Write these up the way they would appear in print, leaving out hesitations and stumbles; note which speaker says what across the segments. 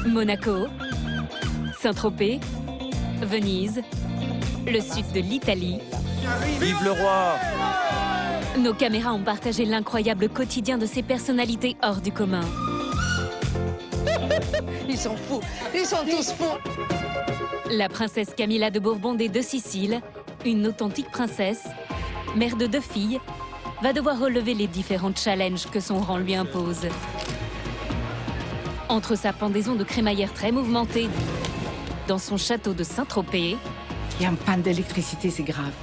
Speaker 1: Monaco, Saint-Tropez, Venise, le sud de l'Italie.
Speaker 2: Vive le roi!
Speaker 1: Nos caméras ont partagé l'incroyable quotidien de ces personnalités hors du commun.
Speaker 3: Ils sont fous, ils sont tous fous.
Speaker 1: La princesse Camilla de Bourbon des Deux Siciles, une authentique princesse, mère de 2 filles, va devoir relever les différents challenges que son rang lui impose. Entre sa pendaison de crémaillère très mouvementée dans son château de Saint-Tropez,
Speaker 3: Il y a un panne d'électricité, c'est grave.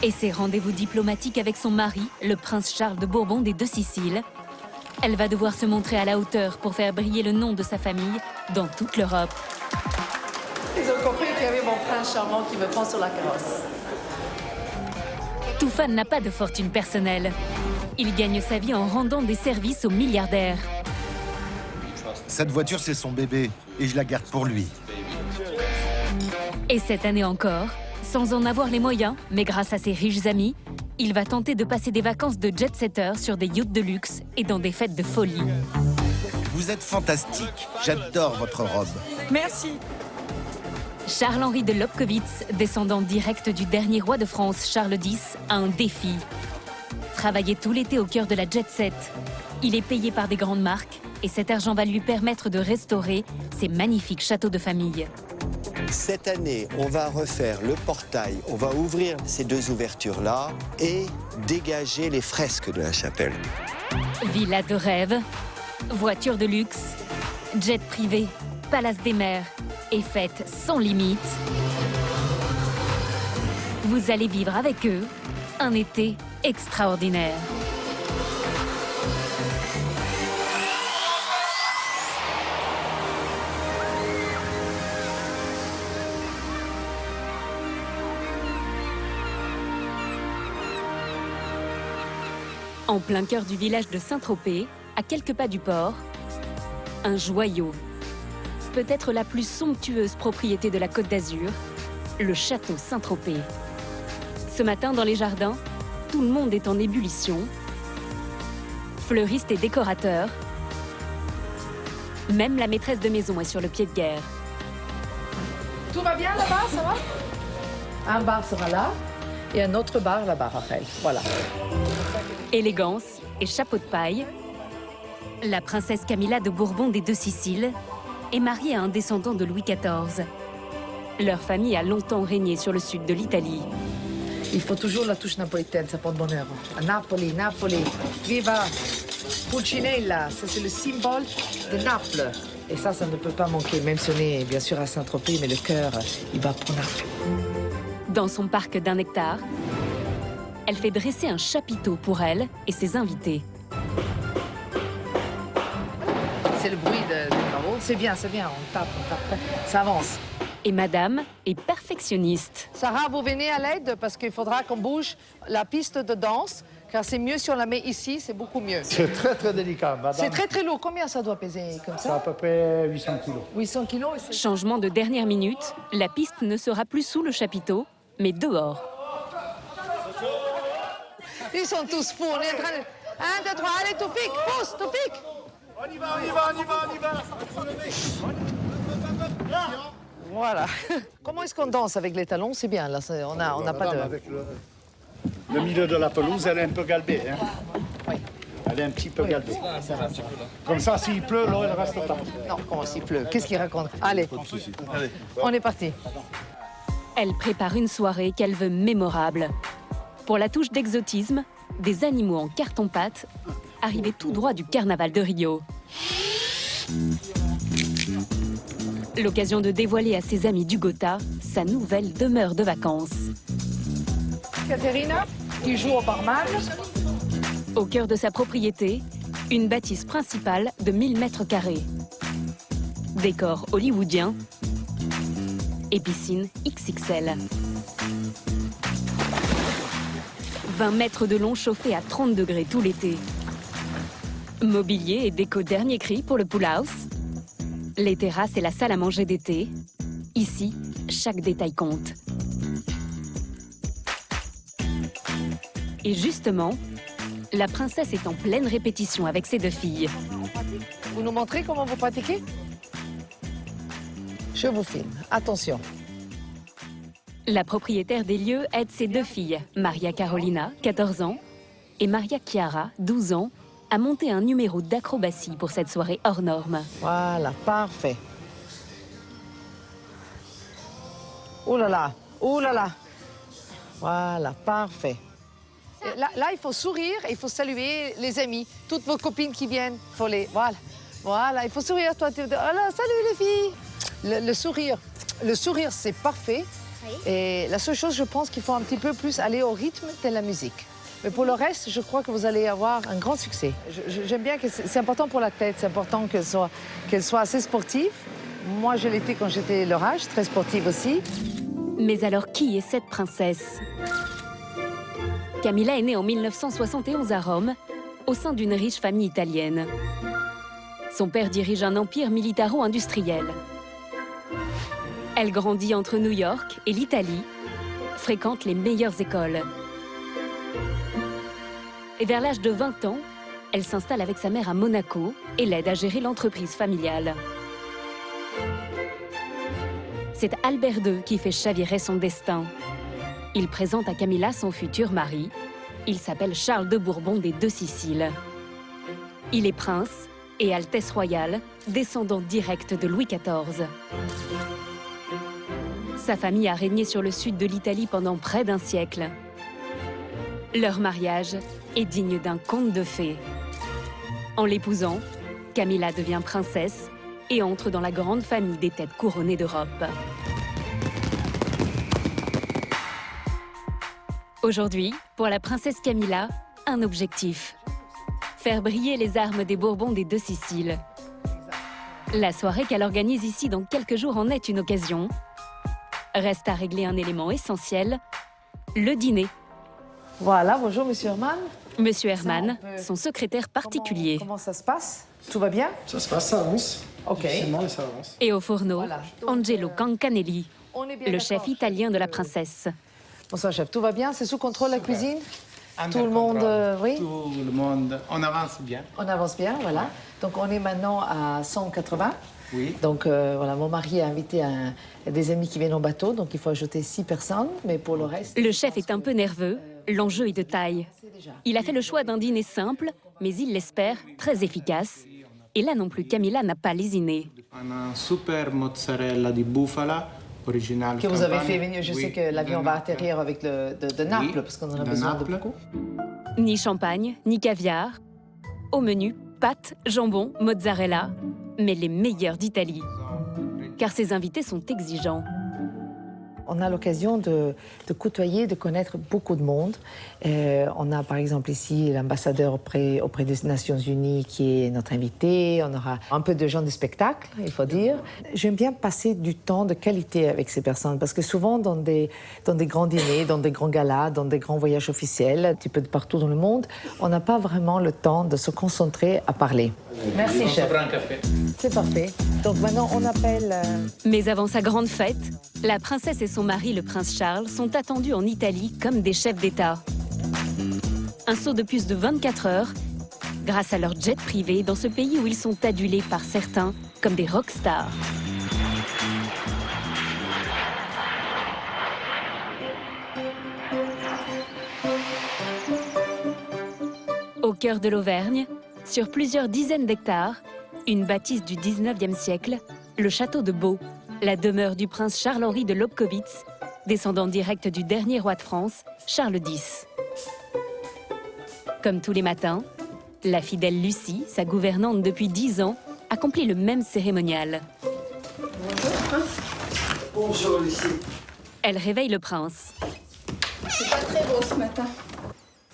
Speaker 1: et ses rendez-vous diplomatiques avec son mari, le prince Charles de Bourbon des Deux Siciles, elle va devoir se montrer à la hauteur pour faire briller le nom de sa famille dans toute l'Europe.
Speaker 3: Ils ont compris qu'il y avait mon prince charmant qui me prend sur la carrosse.
Speaker 1: Toufan n'a pas de fortune personnelle. Il gagne sa vie en rendant des services aux milliardaires.
Speaker 2: Cette voiture, c'est son bébé, et je la garde pour lui.
Speaker 1: Et cette année encore, sans en avoir les moyens, mais grâce à ses riches amis, il va tenter de passer des vacances de jet-setter sur des yachts de luxe et dans des fêtes de folie.
Speaker 2: Vous êtes fantastique. J'adore votre robe.
Speaker 3: Merci.
Speaker 1: Charles-Henri de Lobkowitz, descendant direct du dernier roi de France, Charles X, a un défi. Travailler tout l'été au cœur de la jet-set. Il est payé par des grandes marques et cet argent va lui permettre de restaurer ses magnifiques châteaux de famille.
Speaker 4: Cette année, on va refaire le portail, on va ouvrir ces 2 ouvertures-là et dégager les fresques de la chapelle.
Speaker 1: Villa de rêve, voiture de luxe, jet privé, palace des mers et fêtes sans limite. Vous allez vivre avec eux un été extraordinaire. En plein cœur du village de Saint-Tropez, à quelques pas du port, un joyau. Peut-être la plus somptueuse propriété de la Côte d'Azur, le château Saint-Tropez. Ce matin, dans les jardins, tout le monde est en ébullition. Fleuristes et décorateurs. Même la maîtresse de maison est sur le pied de guerre.
Speaker 3: Tout va bien là-bas, ça va? Un bar sera là et un autre bar là-bas, Raphaël. Voilà.
Speaker 1: Élégance et chapeau de paille, la princesse Camilla de Bourbon des Deux Siciles est mariée à un descendant de Louis XIV. Leur famille a longtemps régné sur le sud de l'Italie.
Speaker 3: Il faut toujours la touche napolitaine, ça porte bonheur. À Napoli, Napoli, viva Pulcinella, ça c'est le symbole de Naples. Et ça ne peut pas manquer, même si on est bien sûr à Saint-Tropez, mais le cœur, il bat pour Naples.
Speaker 1: Dans son parc d'1 hectare, elle fait dresser un chapiteau pour elle et ses invités.
Speaker 3: C'est le bruit des travaux. C'est bien, on tape. Ça avance.
Speaker 1: Et madame est perfectionniste.
Speaker 3: Sarah, vous venez à l'aide parce qu'il faudra qu'on bouge la piste de danse, car c'est mieux si on la met ici, c'est beaucoup mieux.
Speaker 5: C'est très délicat, madame.
Speaker 3: C'est très lourd. Combien ça doit peser comme
Speaker 5: C'est à
Speaker 3: ça?
Speaker 5: peu près 800 kilos.
Speaker 3: 800 kilos. Et c'est...
Speaker 1: Changement de dernière minute, la piste ne sera plus sous le chapiteau, mais dehors.
Speaker 3: Ils sont tous fous. On est en train de... 1, 2, 3, allez, Toufik, pousse, Toufik.
Speaker 5: On y va.
Speaker 3: Voilà. Comment est-ce qu'on danse avec les talons? C'est bien, là. On n'a pas de...
Speaker 5: Avec le milieu de la pelouse, elle est un peu galbée. Hein.
Speaker 3: Oui.
Speaker 5: Elle est un petit peu galbée. Comme ça, s'il pleut, l'eau, elle reste pas.
Speaker 3: Non, comment s'il pleut? Qu'est-ce qu'il raconte? Allez, on est parti.
Speaker 1: Elle prépare une soirée qu'elle veut mémorable. Pour la touche d'exotisme, des animaux en carton-pâte arrivés tout droit du carnaval de Rio. L'occasion de dévoiler à ses amis du Gotha sa nouvelle demeure de vacances.
Speaker 3: Caterina, qui joue au barman.
Speaker 1: Au cœur de sa propriété, une bâtisse principale de 1000 mètres carrés. Décor hollywoodien et piscine XXL. 20 mètres de long chauffés à 30 degrés tout l'été. Mobilier et déco dernier cri pour le pool house. Les terrasses et la salle à manger d'été. Ici, chaque détail compte. Et justement, la princesse est en pleine répétition avec ses 2 filles.
Speaker 3: Vous nous montrez comment vous pratiquez? Je vous filme. Attention.
Speaker 1: La propriétaire des lieux aide ses 2 filles, Maria Carolina, 14 ans, et Maria Chiara, 12 ans, à monter un numéro d'acrobatie pour cette soirée hors norme.
Speaker 3: Voilà, parfait. Oh là là, oh là là. Voilà, parfait. Et là, il faut sourire et il faut saluer les amis. Toutes vos copines qui viennent, faut les... Voilà, il faut sourire. Toi, oh là, salut les filles. Le sourire, c'est parfait. Et la seule chose, je pense qu'il faut un petit peu plus aller au rythme de la musique. Mais pour le reste, je crois que vous allez avoir un grand succès. J'aime bien que c'est important pour la tête, c'est important qu'elle soit assez sportive. Moi, je l'étais quand j'étais leur âge, très sportive aussi.
Speaker 1: Mais alors, qui est cette princesse? Camilla est née en 1971 à Rome, au sein d'une riche famille italienne. Son père dirige un empire militaro-industriel. Elle grandit entre New York et l'Italie, fréquente les meilleures écoles. Et vers l'âge de 20 ans, elle s'installe avec sa mère à Monaco et l'aide à gérer l'entreprise familiale. C'est Albert II qui fait chavirer son destin. Il présente à Camilla son futur mari. Il s'appelle Charles de Bourbon des 2 Siciles. Il est prince et Altesse royale, descendant direct de Louis XIV. Sa famille a régné sur le sud de l'Italie pendant près d'1 siècle. Leur mariage est digne d'un conte de fées. En l'épousant, Camilla devient princesse et entre dans la grande famille des têtes couronnées d'Europe. Aujourd'hui, pour la princesse Camilla, un objectif. Faire briller les armes des Bourbons des 2 Siciles. La soirée qu'elle organise ici dans quelques jours en est une occasion. Reste à régler un élément essentiel, le dîner.
Speaker 3: Voilà, bonjour Monsieur Herman.
Speaker 1: Monsieur Herman, son secrétaire particulier.
Speaker 3: Comment ça se passe? Tout va bien?
Speaker 5: Ça se passe, ça avance.
Speaker 3: Ok.
Speaker 5: Doucement, et ça avance.
Speaker 1: Et au fourneau,
Speaker 3: Voilà.
Speaker 1: Angelo Cancanelli,
Speaker 3: On est bien
Speaker 1: le
Speaker 3: d'accord,
Speaker 1: chef italien de la princesse.
Speaker 3: Bonsoir chef, tout va bien? C'est sous contrôle la cuisine?
Speaker 6: Under
Speaker 3: Tout le monde,
Speaker 6: control.
Speaker 3: oui?
Speaker 6: Tout le monde, on avance bien.
Speaker 3: On avance bien, voilà. Donc on est maintenant à 180.
Speaker 6: Oui.
Speaker 3: Donc voilà, mon mari a invité des amis qui viennent en bateau, donc il faut ajouter 6 personnes, mais pour le reste...
Speaker 1: Le chef est un peu nerveux, l'enjeu est de taille. Il a fait le choix d'un dîner simple, mais il l'espère très efficace. Et là non plus, Camilla n'a pas lésiné.
Speaker 6: Un super mozzarella di bufala, original.
Speaker 3: Que vous avez
Speaker 6: Campanie.
Speaker 3: fait venir, je
Speaker 6: Oui,
Speaker 3: sais que l'avion
Speaker 6: de
Speaker 3: va
Speaker 6: Naples.
Speaker 3: atterrir avec de Naples,
Speaker 6: Oui,
Speaker 3: parce qu'on en a
Speaker 6: de
Speaker 3: besoin de
Speaker 6: Naples.
Speaker 3: beaucoup.
Speaker 1: Ni champagne, ni caviar. Au menu, pâtes, jambon, mozzarella, mais les meilleurs d'Italie. Car ses invités sont exigeants.
Speaker 3: On a l'occasion de côtoyer, de connaître beaucoup de monde. On a par exemple ici l'ambassadeur auprès des Nations Unies qui est notre invité. On aura un peu de gens de spectacle, il faut dire. J'aime bien passer du temps de qualité avec ces personnes parce que souvent dans des grands dîners, dans des grands galas, dans des grands voyages officiels, un petit peu de partout dans le monde, on n'a pas vraiment le temps de se concentrer à parler. Merci chef. C'est parfait. Donc maintenant on appelle...
Speaker 1: Mais avant sa grande fête, la princesse et son mari, le prince Charles, sont attendus en Italie comme des chefs d'État. Un saut de plus de 24 heures, grâce à leur jet privé dans ce pays où ils sont adulés par certains comme des rockstars. Au cœur de l'Auvergne, sur plusieurs dizaines d'hectares, une bâtisse du 19e siècle, le château de Beau, la demeure du prince Charles-Henri de Lobkowitz, descendant direct du dernier roi de France, Charles X. Comme tous les matins, la fidèle Lucie, sa gouvernante depuis 10 ans, accomplit le même cérémonial.
Speaker 7: Bonjour Lucie.
Speaker 1: Elle réveille le prince.
Speaker 7: C'est pas très beau ce matin.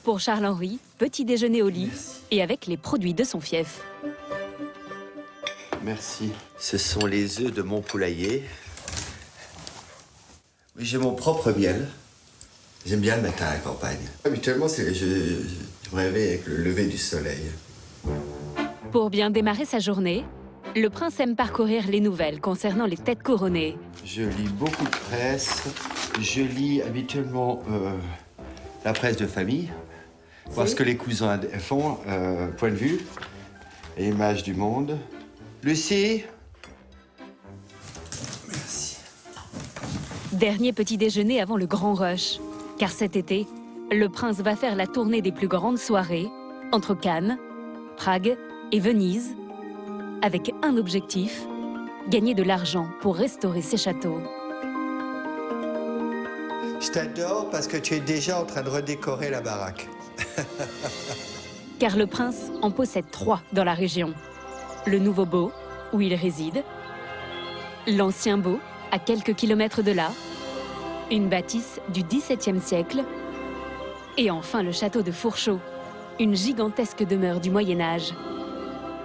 Speaker 1: Pour Charles-Henri, petit déjeuner au lit et avec les produits de son fief.
Speaker 4: Merci. Ce sont les œufs de mon poulailler. J'ai mon propre miel. J'aime bien le matin à la campagne. Habituellement, je me réveille avec le lever du soleil.
Speaker 1: Pour bien démarrer sa journée, le prince aime parcourir les nouvelles concernant les têtes couronnées.
Speaker 4: Je lis beaucoup de presse. Je lis habituellement la presse de famille. Voir ce que les cousins font, point de vue et image du monde. Lucie,
Speaker 1: Dernier petit déjeuner avant le grand rush. Car cet été, le prince va faire la tournée des plus grandes soirées entre Cannes, Prague et Venise, avec un objectif, gagner de l'argent pour restaurer ses châteaux.
Speaker 4: Je t'adore parce que tu es déjà en train de redécorer la baraque.
Speaker 1: Car le prince en possède 3 dans la région. Le Nouveau Beau, où il réside, l'Ancien Beau, à quelques kilomètres de là, une bâtisse du XVIIe siècle, et enfin le château de Fourchaux, une gigantesque demeure du Moyen-Âge.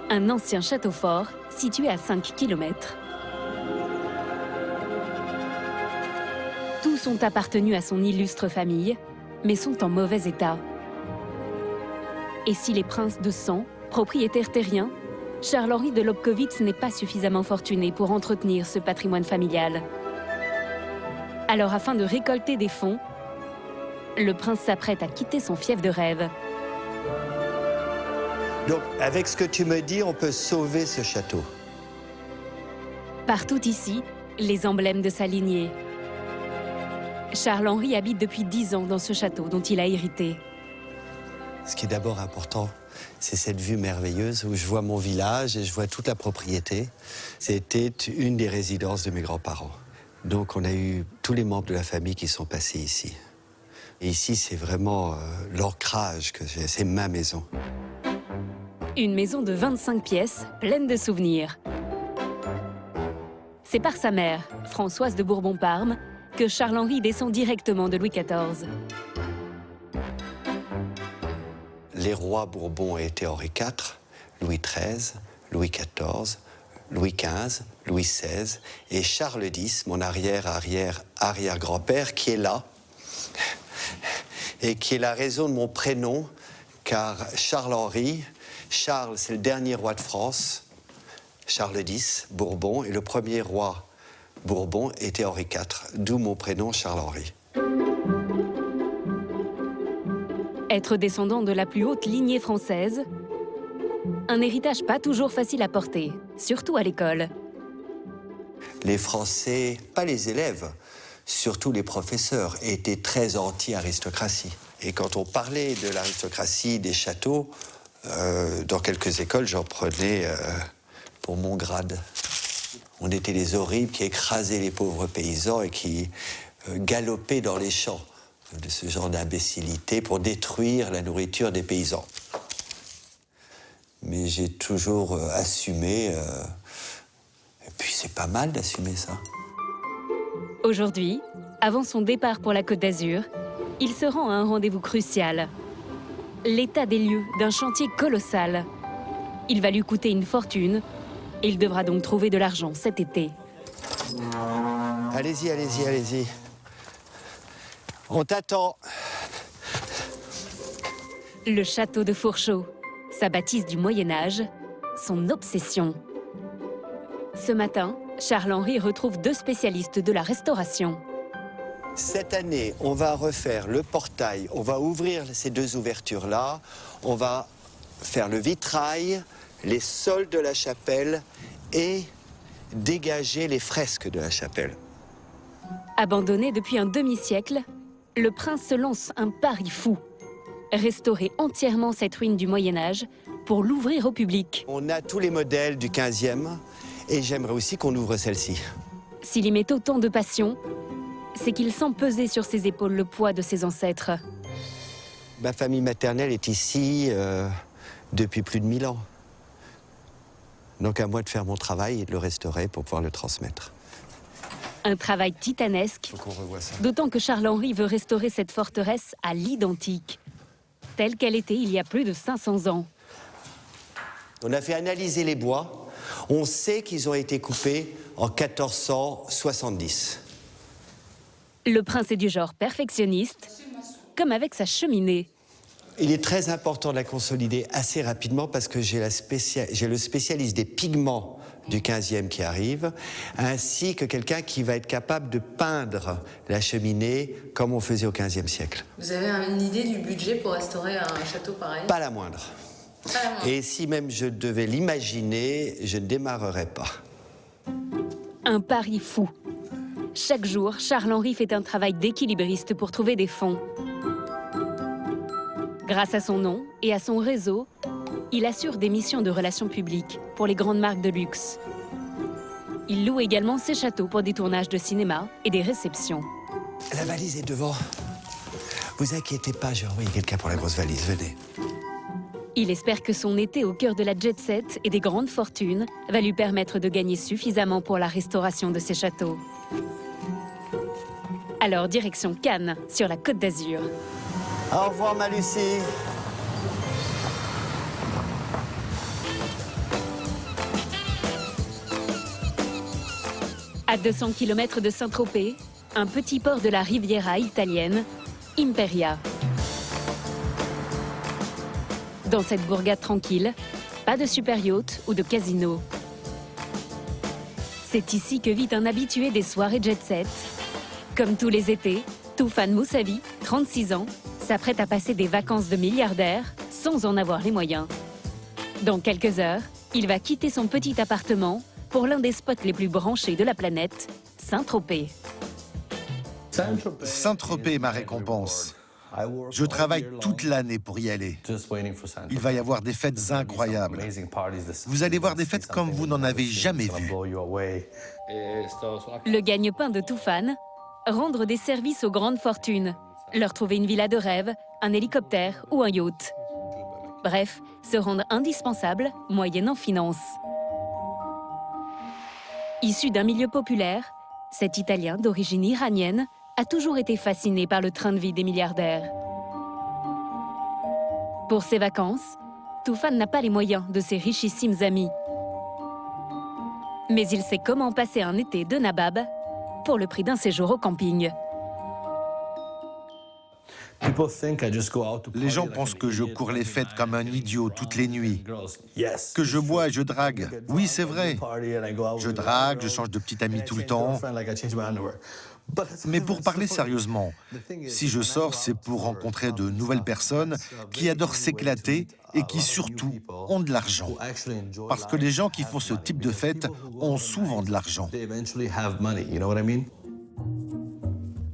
Speaker 1: Un ancien château fort situé à 5 km. Tous ont appartenu à son illustre famille, mais sont en mauvais état. Et si les princes de sang, propriétaires terriens, Charles-Henri de Lobkowitz n'est pas suffisamment fortuné pour entretenir ce patrimoine familial. Alors, afin de récolter des fonds, le prince s'apprête à quitter son fief de rêve.
Speaker 4: Donc, avec ce que tu me dis, on peut sauver ce château.
Speaker 1: Partout ici, les emblèmes de sa lignée. Charles-Henri habite depuis 10 ans dans ce château dont il a hérité.
Speaker 4: Ce qui est d'abord important, c'est cette vue merveilleuse où je vois mon village et je vois toute la propriété. C'était une des résidences de mes grands-parents. Donc on a eu tous les membres de la famille qui sont passés ici. Et ici, c'est vraiment l'ancrage que j'ai, c'est ma maison.
Speaker 1: Une maison de 25 pièces, pleine de souvenirs. C'est par sa mère, Françoise de Bourbon-Parme, que Charles-Henri descend directement de Louis XIV.
Speaker 4: Les rois Bourbons étaient Henri IV, Louis XIII, Louis XIV, Louis XV, Louis XVI et Charles X, mon arrière-grand-père, qui est là et qui est la raison de mon prénom, car Charles-Henri, Charles, c'est le dernier roi de France, Charles X, Bourbon, et le premier roi Bourbon était Henri IV, d'où mon prénom Charles-Henri.
Speaker 1: Être descendant de la plus haute lignée française, un héritage pas toujours facile à porter, surtout à l'école.
Speaker 4: Les Français, pas les élèves, surtout les professeurs, étaient très anti-aristocratie. Et quand on parlait de l'aristocratie des châteaux, dans quelques écoles, j'en prenais pour mon grade. On était les horribles qui écrasaient les pauvres paysans et qui galopaient dans les champs. De ce genre d'imbécilité pour détruire la nourriture des paysans. Mais j'ai toujours assumé, et puis c'est pas mal d'assumer ça.
Speaker 1: Aujourd'hui, avant son départ pour la Côte d'Azur, il se rend à un rendez-vous crucial. L'état des lieux d'un chantier colossal. Il va lui coûter une fortune et il devra donc trouver de l'argent cet été.
Speaker 4: Allez-y, allez-y, allez-y. On t'attend.
Speaker 1: Le château de Fourchaux, sa bâtisse du Moyen-Âge, son obsession. Ce matin, Charles-Henri retrouve 2 spécialistes de la restauration.
Speaker 4: Cette année, on va refaire le portail, on va ouvrir ces 2 ouvertures-là, on va faire le vitrail, les sols de la chapelle et dégager les fresques de la chapelle.
Speaker 1: Abandonné depuis un demi-siècle, le prince se lance un pari fou. Restaurer entièrement cette ruine du Moyen-Âge pour l'ouvrir au public.
Speaker 4: On a tous les modèles du 15e et j'aimerais aussi qu'on ouvre celle-ci.
Speaker 1: S'il y met autant de passion, c'est qu'il sent peser sur ses épaules le poids de ses ancêtres.
Speaker 4: Ma famille maternelle est ici depuis plus de 1000 ans. Donc à moi de faire mon travail et de le restaurer pour pouvoir le transmettre.
Speaker 1: Un travail titanesque,
Speaker 4: Faut qu'on revoie ça.
Speaker 1: d'autant que Charles-Henri veut restaurer cette forteresse à l'identique, telle qu'elle était il y a plus de 500 ans.
Speaker 4: On a fait analyser les bois. On sait qu'ils ont été coupés en 1470.
Speaker 1: Le prince est du genre perfectionniste, comme avec sa cheminée.
Speaker 4: Il est très important de la consolider assez rapidement parce que j'ai le spécialiste des pigments du 15e qui arrive, ainsi que quelqu'un qui va être capable de peindre la cheminée comme on faisait au 15e siècle.
Speaker 8: Vous avez une idée du budget pour restaurer un château pareil?
Speaker 4: Pas la moindre.
Speaker 8: Pas la moindre.
Speaker 4: Et si même je devais l'imaginer, je ne démarrerais pas.
Speaker 1: Un pari fou. Chaque jour, Charles-Henri fait un travail d'équilibriste pour trouver des fonds. Grâce à son nom et à son réseau, il assure des missions de relations publiques pour les grandes marques de luxe. Il loue également ses châteaux pour des tournages de cinéma et des réceptions.
Speaker 4: La valise est devant. Vous inquiétez pas, j'ai envoyé quelqu'un pour la grosse valise, venez.
Speaker 1: Il espère que son été au cœur de la jet-set et des grandes fortunes va lui permettre de gagner suffisamment pour la restauration de ses châteaux. Alors, direction Cannes, sur la Côte d'Azur.
Speaker 4: Au revoir, ma Lucie.
Speaker 1: À 200 km de Saint-Tropez, un petit port de la Riviera italienne, Imperia. Dans cette bourgade tranquille, pas de super yacht ou de casino. C'est ici que vit un habitué des soirées jet-set. Comme tous les étés, Tufan Moussavi, 36 ans, s'apprête à passer des vacances de milliardaire sans en avoir les moyens. Dans quelques heures, il va quitter son petit appartement pour l'un des spots les plus branchés de la planète, Saint-Tropez.
Speaker 2: Saint-Tropez est ma récompense. Je travaille toute l'année pour y aller. Il va y avoir des fêtes incroyables. Vous allez voir des fêtes comme vous n'en avez jamais vues.
Speaker 1: Le gagne-pain de Tufan, rendre des services aux grandes fortunes, leur trouver une villa de rêve, un hélicoptère ou un yacht. Bref, se rendre indispensable moyennant finance. Issu d'un milieu populaire, cet Italien d'origine iranienne a toujours été fasciné par le train de vie des milliardaires. Pour ses vacances, Tufan n'a pas les moyens de ses richissimes amis. Mais il sait comment passer un été de nabab pour le prix d'un séjour au camping.
Speaker 2: Les gens pensent que je cours les fêtes comme un idiot toutes les nuits, que je bois et je drague. Oui, c'est vrai. Je drague, je change de petit ami tout le temps. Mais pour parler sérieusement, si je sors, c'est pour rencontrer de nouvelles personnes qui adorent s'éclater et qui surtout ont de l'argent. Parce que les gens qui font ce type de fête ont souvent de l'argent.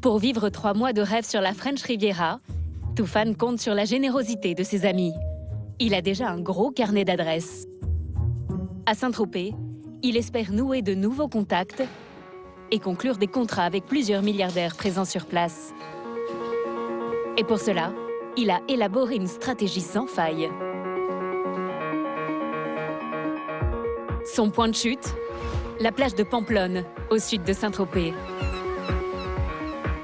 Speaker 1: Pour vivre 3 mois de rêve sur la French Riviera, Tufan compte sur la générosité de ses amis. Il a déjà un gros carnet d'adresses. À Saint-Tropez, il espère nouer de nouveaux contacts et conclure des contrats avec plusieurs milliardaires présents sur place. Et pour cela, il a élaboré une stratégie sans faille. Son point de chute, la plage de Pamplonne, au sud de Saint-Tropez.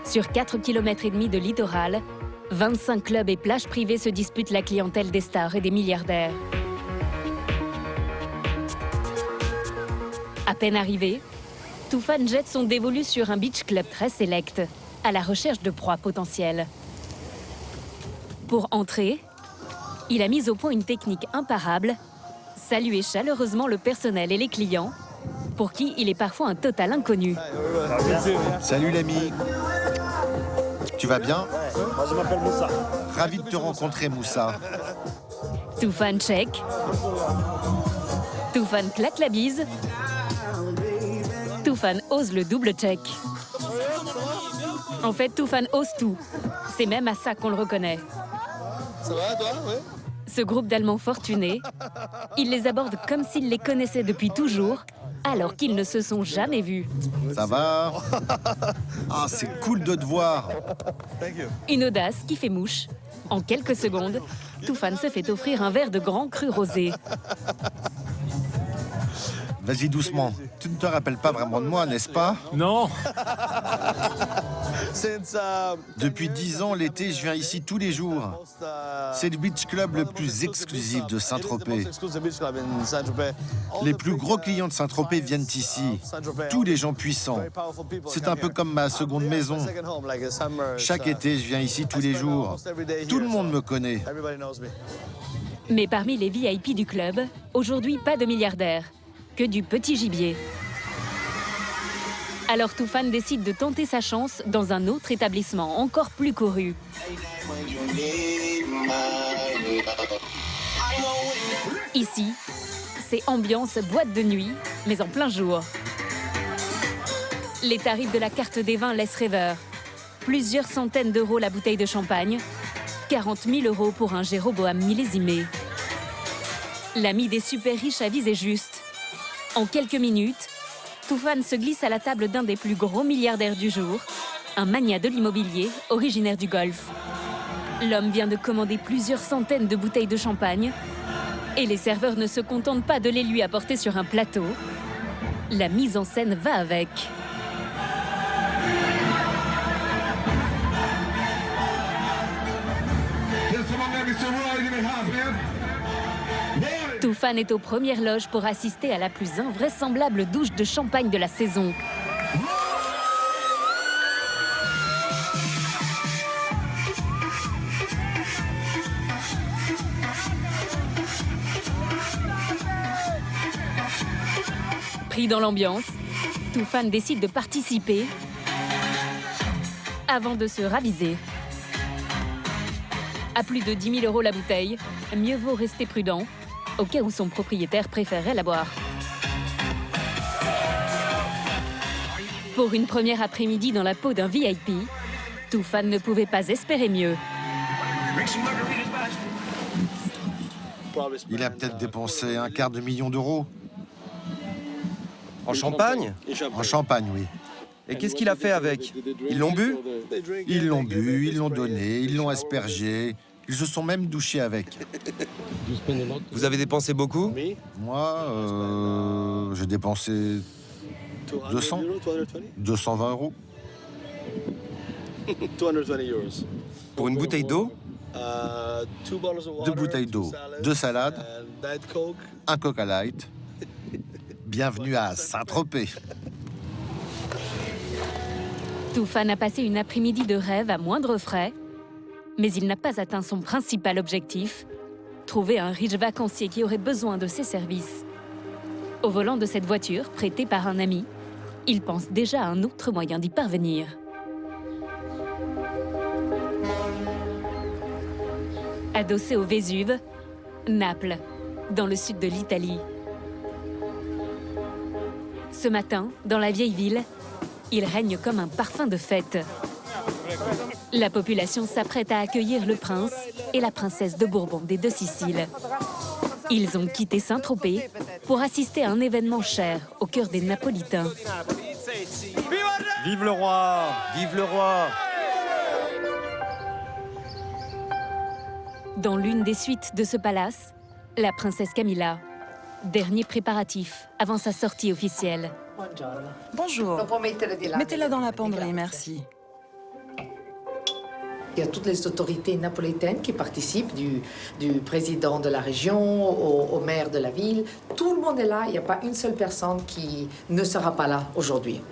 Speaker 1: Sur 4,5 km de littoral, 25 clubs et plages privées se disputent la clientèle des stars et des milliardaires. À peine arrivé, Tufan jette son dévolu sur un beach club très sélect, à la recherche de proies potentielles. Pour entrer, il a mis au point une technique imparable, saluer chaleureusement le personnel et les clients, pour qui il est parfois un total inconnu.
Speaker 2: Salut l'ami. Tu vas bien?
Speaker 5: Moi, je m'appelle Moussa.
Speaker 2: Ravi de te rencontrer, Moussa.
Speaker 1: Tufan check. Tufan claque la bise. Tufan ose le double check. En fait, Tufan ose tout. C'est même à ça qu'on le reconnaît.
Speaker 9: Ça va, toi? Ouais.
Speaker 1: Ce groupe d'Allemands fortunés, il les aborde comme s'ils les connaissaient depuis toujours, alors qu'ils ne se sont jamais vus.
Speaker 2: Ça va? Ah, c'est cool de te voir.
Speaker 1: Une audace qui fait mouche. En quelques secondes, Tufan se fait offrir un verre de grand cru rosé.
Speaker 2: Vas-y doucement. Tu ne te rappelles pas vraiment de moi, n'est-ce pas?
Speaker 5: Non.
Speaker 2: Depuis 10 ans, l'été, je viens ici tous les jours. C'est le beach club le plus exclusif de Saint-Tropez. Les plus gros clients de Saint-Tropez viennent ici. Tous les gens puissants. C'est un peu comme ma seconde maison. Chaque été, je viens ici tous les jours. Tout le monde me connaît.
Speaker 1: Mais parmi les VIP du club, aujourd'hui, pas de milliardaires, que du petit gibier. Alors Tufan décide de tenter sa chance dans un autre établissement encore plus couru. Ici, c'est ambiance boîte de nuit, mais en plein jour. Les tarifs de la carte des vins laissent rêveur. Plusieurs centaines d'euros la bouteille de champagne, 40 000 euros pour un Jéroboam millésimé. L'ami des super riches a visé juste. En quelques minutes, Tufan se glisse à la table d'un des plus gros milliardaires du jour, un magnat de l'immobilier originaire du Golfe. L'homme vient de commander plusieurs centaines de bouteilles de champagne et les serveurs ne se contentent pas de les lui apporter sur un plateau. La mise en scène va avec. Tufan est aux premières loges pour assister à la plus invraisemblable douche de champagne de la saison. Pris dans l'ambiance, Tufan décide de participer avant de se raviser. À plus de 10 000 euros la bouteille, mieux vaut rester prudent, au cas où son propriétaire préférerait la boire. Pour une première après-midi dans la peau d'un VIP, Tufan ne pouvait pas espérer mieux.
Speaker 2: Il a peut-être dépensé un quart de million d'euros.
Speaker 10: En champagne?
Speaker 2: En champagne, oui.
Speaker 10: Et qu'est-ce qu'il a fait avec? Ils l'ont bu?
Speaker 2: Ils l'ont bu, ils l'ont donné, ils l'ont aspergé. Ils se sont même douchés avec.
Speaker 10: Vous avez dépensé beaucoup?
Speaker 2: Moi, j'ai dépensé 220 euros.
Speaker 10: Pour une bouteille d'eau?
Speaker 2: 2 bouteilles d'eau, 2 salades, un Coca Light. Bienvenue à Saint-Tropez.
Speaker 1: Tufan a passé une après-midi de rêve à moindre frais, mais il n'a pas atteint son principal objectif, trouver un riche vacancier qui aurait besoin de ses services. Au volant de cette voiture, prêtée par un ami, il pense déjà à un autre moyen d'y parvenir. Adossé au Vésuve, Naples, dans le sud de l'Italie. Ce matin, dans la vieille ville, il règne comme un parfum de fête. La population s'apprête à accueillir le prince et la princesse de Bourbon des Deux Siciles. Ils ont quitté Saint-Tropez pour assister à un événement cher au cœur des Napolitains.
Speaker 10: Vive le roi! Vive le roi!
Speaker 1: Dans l'une des suites de ce palace, la princesse Camilla. Dernier préparatif avant sa sortie officielle.
Speaker 11: Bonjour. Mettez-la dans la penderie, merci.
Speaker 3: Il y a toutes les autorités napolitaines qui participent, du président de la région au maire de la ville. Tout le monde est là, il n'y a pas une seule personne qui ne sera pas là aujourd'hui.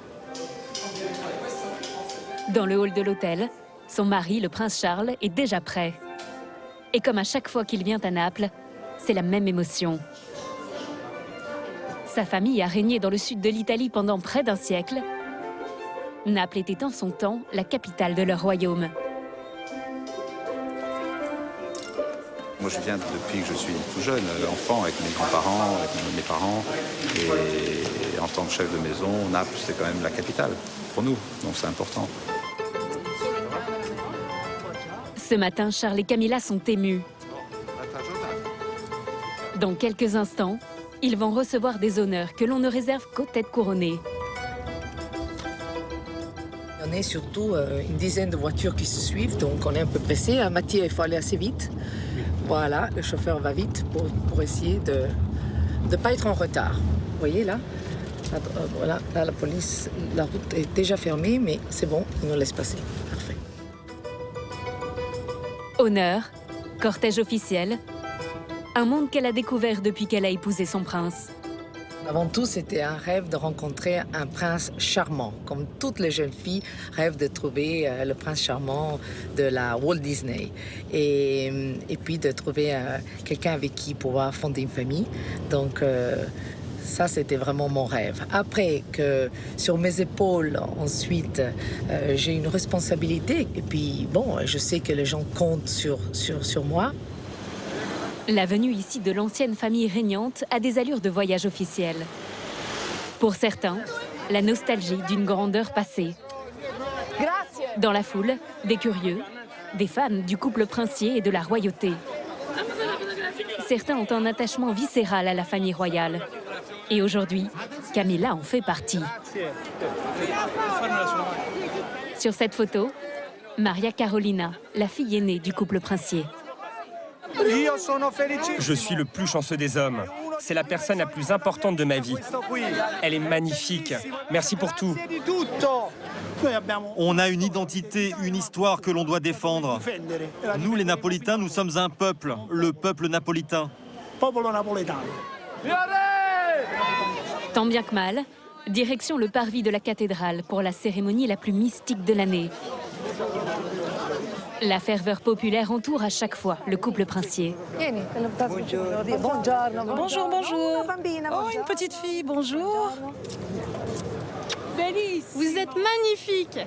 Speaker 1: Dans le hall de l'hôtel, son mari, le prince Charles, est déjà prêt. Et comme à chaque fois qu'il vient à Naples, c'est la même émotion. Sa famille a régné dans le sud de l'Italie pendant près d'un siècle. Naples était en son temps la capitale de leur royaume.
Speaker 12: Moi, je viens depuis que je suis tout jeune, enfant, avec mes grands-parents, avec mes parents. Et en tant que chef de maison, Naples, c'est quand même la capitale pour nous, donc c'est important.
Speaker 1: Ce matin, Charles et Camilla sont émus. Dans quelques instants, ils vont recevoir des honneurs que l'on ne réserve qu'aux têtes couronnées.
Speaker 3: On est surtout une dizaine de voitures qui se suivent, donc on est un peu pressé. Mathieu, il faut aller assez vite. Voilà, le chauffeur va vite pour essayer de ne pas être en retard. Vous voyez là, voilà, là la police, la route est déjà fermée, mais c'est bon, ils nous laissent passer. Parfait.
Speaker 1: Honneur, cortège officiel, un monde qu'elle a découvert depuis qu'elle a épousé son prince.
Speaker 3: Avant tout, c'était un rêve de rencontrer un prince charmant, comme toutes les jeunes filles rêvent de trouver le prince charmant de la Walt Disney. Et puis de trouver quelqu'un avec qui pouvoir fonder une famille. Donc ça, c'était vraiment mon rêve. Après que sur mes épaules, ensuite, j'ai une responsabilité. Et puis, bon, je sais que les gens comptent sur moi.
Speaker 1: La venue ici de l'ancienne famille régnante a des allures de voyage officiel. Pour certains, la nostalgie d'une grandeur passée. Dans la foule, des curieux, des fans du couple princier et de la royauté. Certains ont un attachement viscéral à la famille royale. Et aujourd'hui, Camilla en fait partie. Sur cette photo, Maria Carolina, la fille aînée du couple princier.
Speaker 13: Je suis le plus chanceux des hommes. C'est la personne la plus importante de ma vie. Elle est magnifique. Merci pour tout.
Speaker 14: On a une identité, une histoire que l'on doit défendre. Nous, les Napolitains, nous sommes un peuple, le peuple napolitain.
Speaker 1: Tant bien que mal, direction le parvis de la cathédrale pour la cérémonie la plus mystique de l'année. La ferveur populaire entoure à chaque fois le couple princier.
Speaker 11: Bonjour, bonjour. Oh, une petite fille, bonjour.
Speaker 15: Vous êtes magnifique.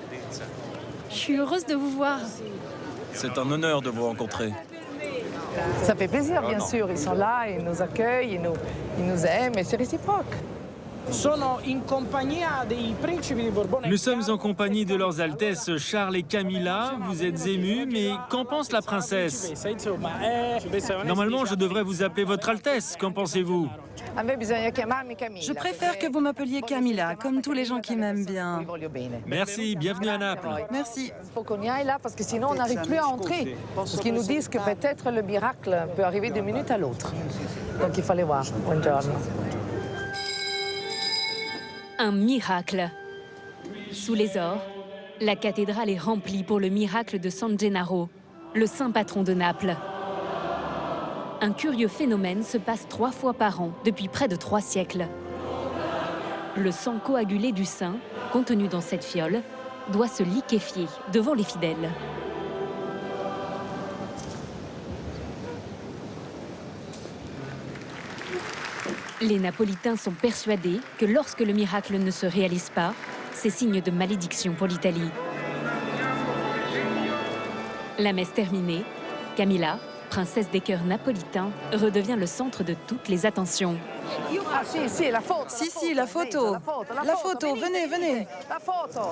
Speaker 15: Je suis heureuse de vous voir.
Speaker 14: C'est un honneur de vous rencontrer.
Speaker 3: Ça fait plaisir, bien sûr. Ils sont là, ils nous accueillent, ils nous aiment et c'est réciproque.
Speaker 16: Nous sommes en compagnie de leurs Altesses Charles et Camilla. Vous êtes émus, mais qu'en pense la princesse? Normalement, je devrais vous appeler Votre Altesse. Qu'en pensez-vous?
Speaker 11: Je préfère que vous m'appeliez Camilla, comme tous les gens qui m'aiment bien.
Speaker 16: Merci, bienvenue à Naples.
Speaker 11: Merci.
Speaker 3: Il faut qu'on y aille là parce que sinon on n'arrive plus à entrer. Parce qu'ils nous disent que peut-être le miracle peut arriver d'une minute à l'autre. Donc il fallait voir. Buongiorno.
Speaker 1: Un miracle. Sous les ors, la cathédrale est remplie pour le miracle de San Gennaro, le saint patron de Naples. Un curieux phénomène se passe 3 fois par an depuis près de 3 siècles. Le sang coagulé du saint, contenu dans cette fiole, doit se liquéfier devant les fidèles. Les Napolitains sont persuadés que lorsque le miracle ne se réalise pas, c'est signe de malédiction pour l'Italie. La messe terminée, Camilla, princesse des cœurs napolitains, redevient le centre de toutes les attentions.
Speaker 3: Ah si, la photo.
Speaker 11: Si, la photo. La photo, venez, venez.
Speaker 3: La photo.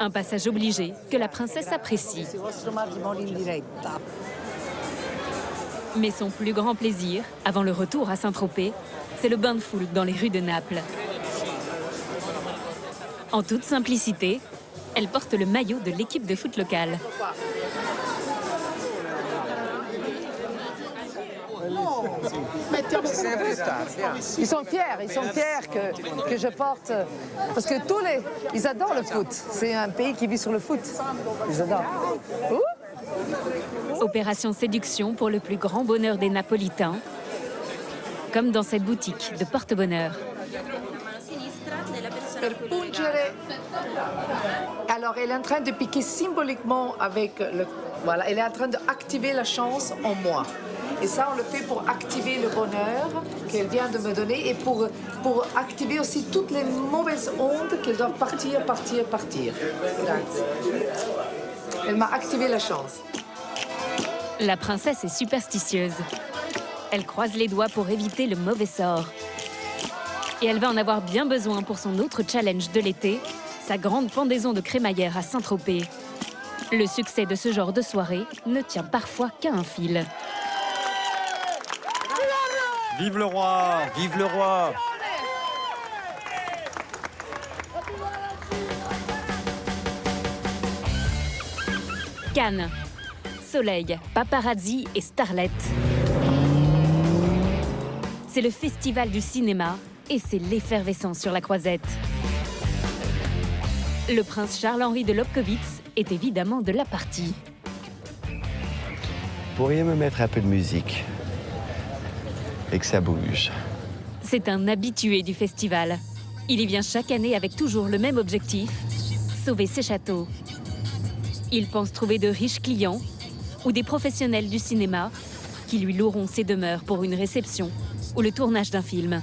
Speaker 1: Un passage obligé que la princesse apprécie. Mais son plus grand plaisir, avant le retour à Saint-Tropez, c'est le bain de foule dans les rues de Naples. En toute simplicité, elle porte le maillot de l'équipe de foot locale.
Speaker 3: Ils sont fiers que je porte, parce que ils adorent le foot. C'est un pays qui vit sur le foot. Ils adorent.
Speaker 1: Opération séduction pour le plus grand bonheur des Napolitains, comme dans cette boutique de porte-bonheur.
Speaker 3: Alors, elle est en train de piquer symboliquement avec le... Voilà, elle est en train d'activer la chance en moi. Et ça, on le fait pour activer le bonheur qu'elle vient de me donner et pour activer aussi toutes les mauvaises ondes qu'elles doivent partir. Elle m'a activé la chance.
Speaker 1: La princesse est superstitieuse. Elle croise les doigts pour éviter le mauvais sort. Et elle va en avoir bien besoin pour son autre challenge de l'été, sa grande pendaison de crémaillère à Saint-Tropez. Le succès de ce genre de soirée ne tient parfois qu'à un fil.
Speaker 14: Vive le roi!
Speaker 10: Vive le roi!
Speaker 1: Cannes. Soleil, paparazzi et starlet. C'est le festival du cinéma et c'est l'effervescence sur la Croisette. Le prince Charles-Henri de Lobkowitz est évidemment de la partie.
Speaker 4: Pourriez me mettre un peu de musique et que ça bouge.
Speaker 1: C'est un habitué du festival. Il y vient chaque année avec toujours le même objectif, sauver ses châteaux. Il pense trouver de riches clients ou des professionnels du cinéma qui lui loueront ses demeures pour une réception ou le tournage d'un film.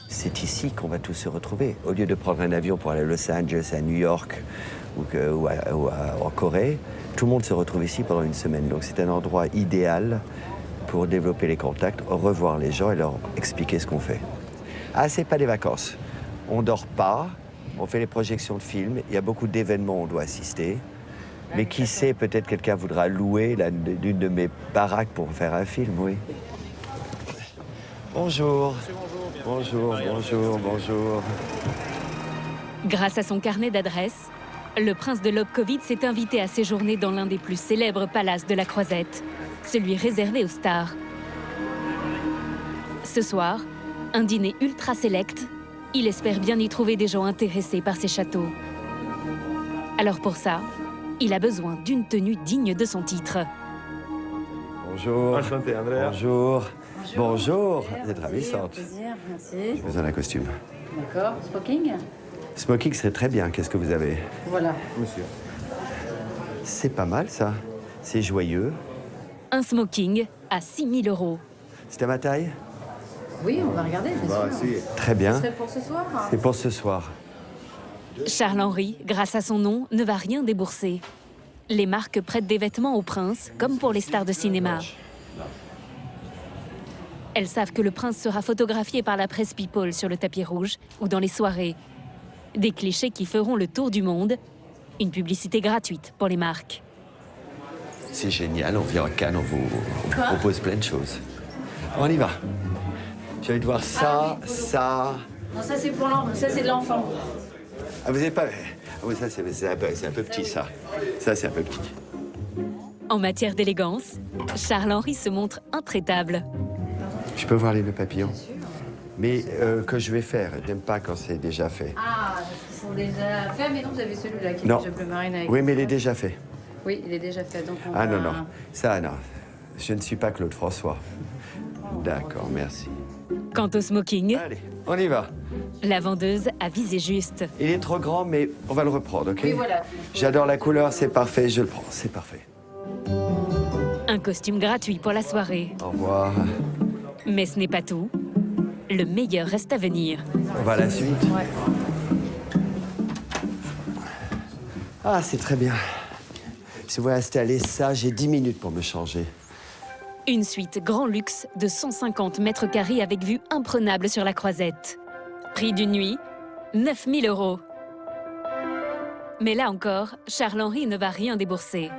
Speaker 4: C'est ici qu'on va tous se retrouver. Au lieu de prendre un avion pour aller à Los Angeles, à New York ou en Corée, tout le monde se retrouve ici pendant une semaine. Donc c'est un endroit idéal pour développer les contacts, revoir les gens et leur expliquer ce qu'on fait. Ah, c'est pas des vacances. On dort pas, on fait les projections de films, il y a beaucoup d'événements où on doit assister. Mais qui sait, peut-être quelqu'un voudra louer l'une de mes baraques pour faire un film, oui. Bonjour. Bonjour, bonjour, bonjour.
Speaker 1: Grâce à son carnet d'adresses, le prince de Lobkowitz s'est invité à séjourner dans l'un des plus célèbres palaces de la Croisette, celui réservé aux stars. Ce soir, un dîner ultra sélect, il espère bien y trouver des gens intéressés par ses châteaux. Alors pour ça, il a besoin d'une tenue digne de son titre.
Speaker 4: Bonjour.
Speaker 17: Enchanté, Andrea.
Speaker 4: Bonjour. Bonjour. Vous êtes
Speaker 18: Avec
Speaker 4: ravissante.
Speaker 18: plaisir, merci.
Speaker 4: J'ai besoin d'un costume.
Speaker 18: D'accord, smoking?
Speaker 4: Smoking serait très bien. Qu'est-ce que vous avez?
Speaker 18: Voilà.
Speaker 4: Monsieur. C'est pas mal, ça. C'est joyeux.
Speaker 1: Un smoking à 6 000 €.
Speaker 4: C'est à ma taille?
Speaker 18: Oui, on va regarder, bien sûr.
Speaker 4: Très bien.
Speaker 18: Ce serait pour ce soir?
Speaker 4: C'est pour ce soir.
Speaker 1: Charles-Henri, grâce à son nom, ne va rien débourser. Les marques prêtent des vêtements au prince, comme pour les stars de cinéma. Elles savent que le prince sera photographié par la presse People sur le tapis rouge ou dans les soirées. Des clichés qui feront le tour du monde. Une publicité gratuite pour les marques.
Speaker 4: C'est génial, on vient à Cannes, on vous propose plein de choses. On y va. Je vais te voir ça, ça.
Speaker 18: Non, ça c'est pour l'enfant, ça c'est de l'enfant.
Speaker 4: Ah, vous n'avez pas... Ah oui, ça c'est un peu petit, ça. Ça, c'est un peu petit.
Speaker 1: En matière d'élégance, Charles-Henri se montre intraitable.
Speaker 4: Je peux voir les nœuds papillons? Mais que je vais faire, je n'aime pas quand c'est déjà fait.
Speaker 18: Ah, ils sont déjà faits, mais non, vous avez celui-là qui est
Speaker 4: Non.
Speaker 18: déjà bleu marine avec...
Speaker 4: Oui, mais il est déjà fait.
Speaker 18: Oui, il est déjà fait, donc on
Speaker 4: Ah
Speaker 18: va...
Speaker 4: non, non. Ça, non. Je ne suis pas Claude François. D'accord, merci.
Speaker 1: Quant au smoking,
Speaker 4: allez, on y va.
Speaker 1: La vendeuse a visé juste.
Speaker 4: Il est trop grand, mais on va le reprendre, ok?
Speaker 18: Oui, voilà.
Speaker 4: J'adore la couleur, c'est parfait, je le prends, c'est parfait.
Speaker 1: Un costume gratuit pour la soirée.
Speaker 4: Au revoir.
Speaker 1: Mais ce n'est pas tout. Le meilleur reste à venir.
Speaker 4: On va à la suite.
Speaker 18: Ouais.
Speaker 4: Ah, c'est très bien. Si vous installer ça, j'ai 10 minutes pour me changer.
Speaker 1: Une suite grand luxe de 150 mètres carrés avec vue imprenable sur la Croisette. Prix d'une nuit, 9 000 €. Mais là encore, Charles-Henri ne va rien débourser.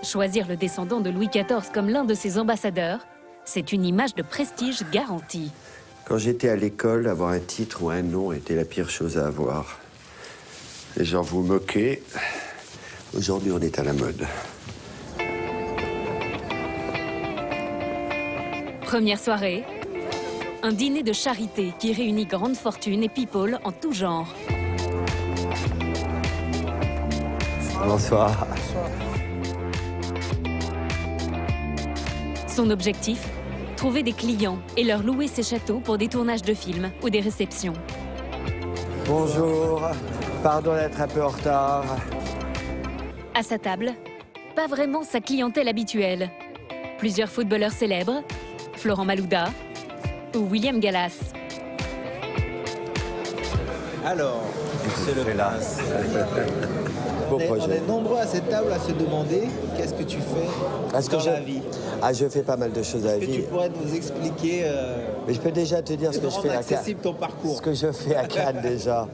Speaker 1: Choisir le descendant de Louis XIV comme l'un de ses ambassadeurs, c'est une image de prestige garantie.
Speaker 4: Quand j'étais à l'école, avoir un titre ou un nom était la pire chose à avoir. Les gens vous moquaient. Aujourd'hui, on est à la mode.
Speaker 1: Première soirée, un dîner de charité qui réunit grande fortune et people en tout genre.
Speaker 4: Bonsoir.
Speaker 1: Son objectif, trouver des clients et leur louer ses châteaux pour des tournages de films ou des réceptions.
Speaker 4: Bonjour. Pardon d'être un peu en retard.
Speaker 1: À sa table, pas vraiment sa clientèle habituelle. Plusieurs footballeurs célèbres, Florent Malouda ou William Gallas.
Speaker 19: Alors, c'est le prince.
Speaker 4: Beau
Speaker 19: On
Speaker 4: projet.
Speaker 19: est nombreux à cette table à se demander qu'est-ce que tu fais dans la vie.
Speaker 4: Ah, je fais pas mal de choses à la
Speaker 19: Est-ce que
Speaker 4: vie.
Speaker 19: tu pourrais nous expliquer
Speaker 4: Mais je peux déjà te dire ce que je fais à Cannes.
Speaker 19: accessible ton parcours.
Speaker 4: Ce que je fais à Cannes déjà.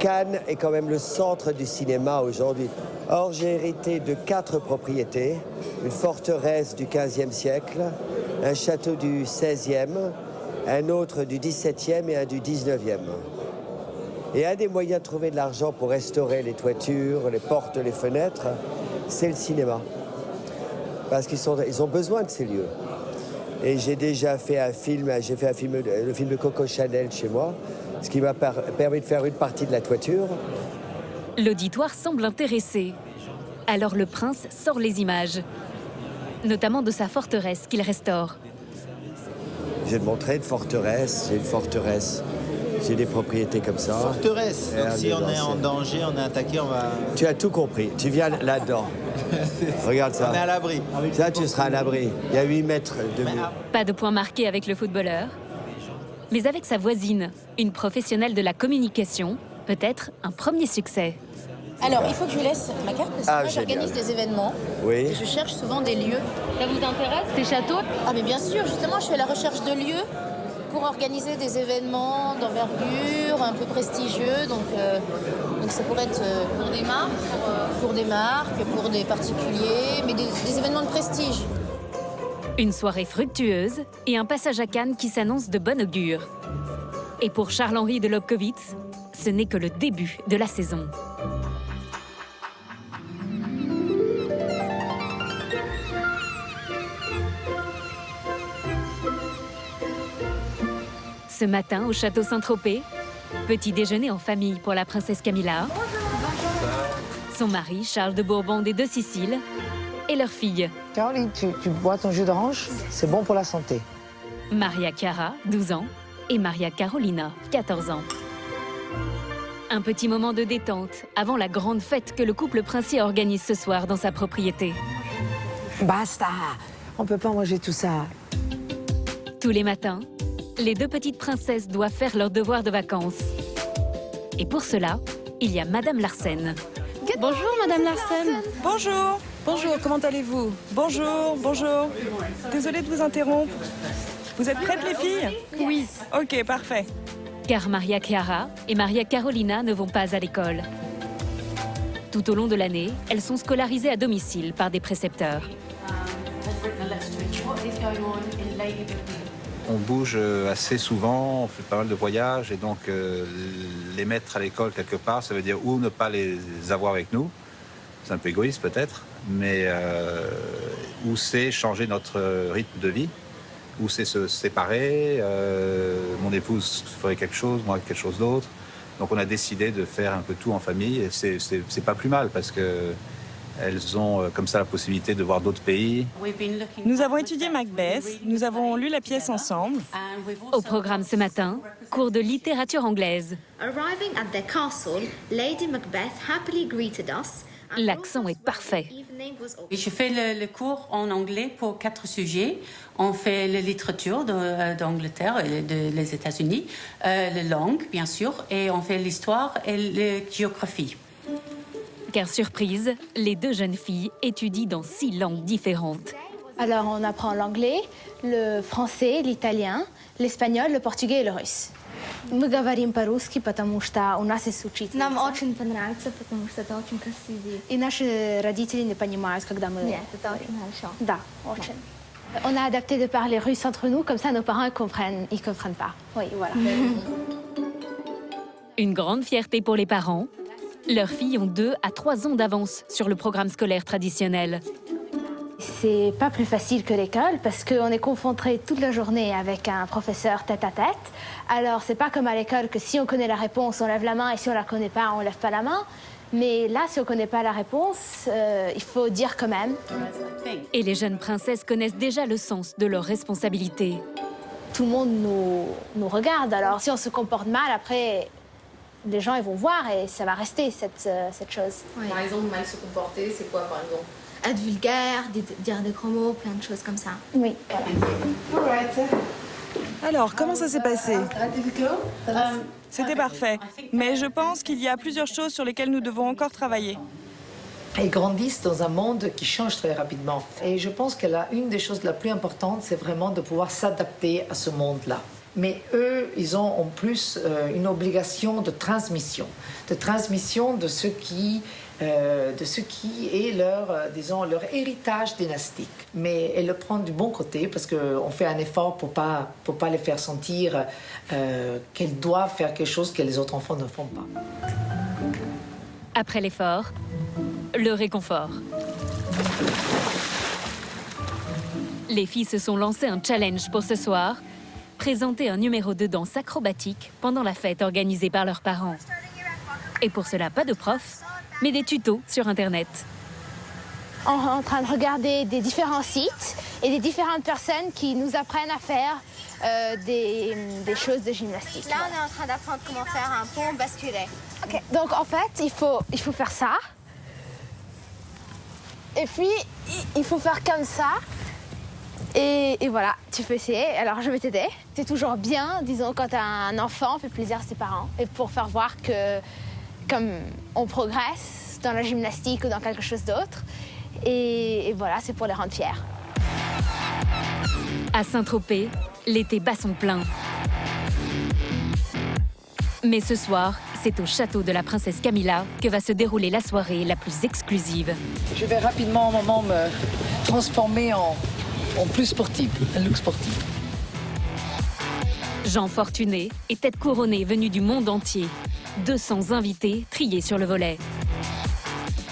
Speaker 4: Cannes est quand même le centre du cinéma aujourd'hui. Or, j'ai hérité de 4 propriétés, une forteresse du XVe siècle, un château du XVIe, un autre du XVIIe et un du XIXe. Et un des moyens de trouver de l'argent pour restaurer les toitures, les portes, les fenêtres, c'est le cinéma. Parce qu'ils ont besoin de ces lieux. Et j'ai déjà fait un film, le film de Coco Chanel chez moi, ce qui m'a permis de faire une partie de la toiture.
Speaker 1: L'auditoire semble intéressé. Alors le prince sort les images, notamment de sa forteresse qu'il restaure.
Speaker 4: Je vais te montrer une forteresse, j'ai une forteresse. J'ai des propriétés comme ça.
Speaker 19: Forteresse. Donc si on est en danger, on est attaqué, on va...
Speaker 4: Tu as tout compris. Tu viens là-dedans. Regarde ça.
Speaker 19: On est à l'abri.
Speaker 4: Ça, tu seras à l'abri. Il y a 8 mètres de mur.
Speaker 1: Pas de point marqué avec le footballeur, mais avec sa voisine, une professionnelle de la communication, peut-être un premier succès.
Speaker 20: Alors, il faut que je laisse ma carte parce que moi,
Speaker 4: génial.
Speaker 20: j'organise des événements.
Speaker 4: Oui.
Speaker 20: Et je cherche souvent des lieux.
Speaker 15: Ça vous intéresse, ces châteaux?
Speaker 20: Ah, mais bien sûr, justement, je suis à la recherche de lieux pour organiser des événements d'envergure, un peu prestigieux. Donc ça pourrait être pour des marques, pour des particuliers, mais des événements de prestige.
Speaker 1: Une soirée fructueuse et un passage à Cannes qui s'annonce de bon augure. Et pour Charles-Henri de Lobkowitz, ce n'est que le début de la saison. Ce matin, au château Saint-Tropez, petit déjeuner en famille pour la princesse Camilla, son mari, Charles de Bourbon des Deux Siciles, et leur fille.
Speaker 3: Caroline, tu bois ton jus d'orange, c'est bon pour la santé.
Speaker 1: Maria Chiara, 12 ans, et Maria Carolina, 14 ans. Un petit moment de détente avant la grande fête que le couple princier organise ce soir dans sa propriété.
Speaker 3: Basta! On peut pas manger tout ça.
Speaker 1: Tous les matins, les deux petites princesses doivent faire leur devoir de vacances. Et pour cela, il y a Madame Larsen.
Speaker 11: Bonjour, Madame Larsen. Bonjour. Bonjour, comment allez-vous? Bonjour, bonjour. Désolée de vous interrompre. Vous êtes prêtes, les filles? Oui. Ok, parfait.
Speaker 1: Car Maria Chiara et Maria Carolina ne vont pas à l'école. Tout au long de l'année, elles sont scolarisées à domicile par des précepteurs.
Speaker 12: On bouge assez souvent, on fait pas mal de voyages et donc les mettre à l'école quelque part, ça veut dire ou ne pas les avoir avec nous, c'est un peu égoïste peut-être, mais ou c'est changer notre rythme de vie, ou c'est se séparer, mon épouse ferait quelque chose, moi quelque chose d'autre. Donc on a décidé de faire un peu tout en famille et c'est pas plus mal parce que elles ont comme ça la possibilité de voir d'autres pays.
Speaker 11: Nous avons étudié Macbeth, nous avons lu la pièce ensemble.
Speaker 1: Au programme ce matin, cours de littérature anglaise.
Speaker 17: Arriving at their castle, Lady Macbeth happily greeted us.
Speaker 1: L'accent est parfait.
Speaker 21: Je fais le cours en anglais pour 4 sujets. On fait la littérature d'Angleterre et des États-Unis, la langue, bien sûr, et on fait l'histoire et la géographie.
Speaker 1: Car surprise, les deux jeunes filles étudient dans 6 langues différentes.
Speaker 17: Alors on apprend l'anglais, le français, l'italien, l'espagnol, le portugais et le russe. Мы говорим по-русски, потому что у нас есть учитель. Нам очень понравится, потому что это очень красиво. И наши родители не понимают, когда мы... Нет, это очень хорошо. Да, очень. On a adapté de parler russe entre nous, comme ça nos parents ils comprennent pas. Oui, voilà.
Speaker 1: Une grande fierté pour les parents. Leurs filles ont 2 à 3 ans d'avance sur le programme scolaire traditionnel.
Speaker 17: C'est pas plus facile que l'école parce qu'on est confronté toute la journée avec un professeur tête à tête. Alors c'est pas comme à l'école que si on connaît la réponse, on lève la main et si on la connaît pas, on lève pas la main. Mais là, si on connaît pas la réponse, il faut dire quand même.
Speaker 1: Et les jeunes princesses connaissent déjà le sens de leurs responsabilités.
Speaker 17: Tout le monde nous regarde. Alors si on se comporte mal, après, les gens ils vont voir et ça va rester cette chose.
Speaker 8: Ouais. Par exemple, mal se comporter, c'est quoi par exemple?
Speaker 17: Être vulgaire, dire des gros mots, plein de choses comme ça. Oui, voilà.
Speaker 11: Alors, comment ça s'est passé? C'était parfait. Mais je pense qu'il y a plusieurs choses sur lesquelles nous devons encore travailler.
Speaker 3: Elles grandissent dans un monde qui change très rapidement. Et je pense que une des choses les plus importantes, c'est vraiment de pouvoir s'adapter à ce monde-là. Mais eux, ils ont en plus une obligation de transmission de ce qui est leur héritage dynastique. Mais elles le prennent du bon côté parce qu'on fait un effort pour pas les faire sentir qu'elles doivent faire quelque chose que les autres enfants ne font pas.
Speaker 1: Après l'effort, le réconfort. Les filles se sont lancées un challenge pour ce soir. Présenter un numéro de danse acrobatique pendant la fête organisée par leurs parents. Et pour cela, pas de prof, mais des tutos sur Internet.
Speaker 17: On est en train de regarder des différents sites et des différentes personnes qui nous apprennent à faire des choses de gymnastique. Là, on est en train d'apprendre comment faire un pont basculaire. Ok. Donc, en fait, il faut faire ça. Et puis, il faut faire comme ça. Et voilà, tu peux essayer. Alors, je vais t'aider. C'est toujours bien, disons, quand un enfant fait plaisir à ses parents. Et pour faire voir que, comme on progresse dans la gymnastique ou dans quelque chose d'autre. Et voilà, c'est pour les rendre fiers.
Speaker 1: À Saint-Tropez, l'été bat son plein. Mais ce soir, c'est au château de la princesse Camilla que va se dérouler la soirée la plus exclusive.
Speaker 3: Je vais rapidement, maman, me transformer en plus sportive, un look sportif.
Speaker 1: Jean Fortuné et tête couronnée venus du monde entier. 200 invités triés sur le volet.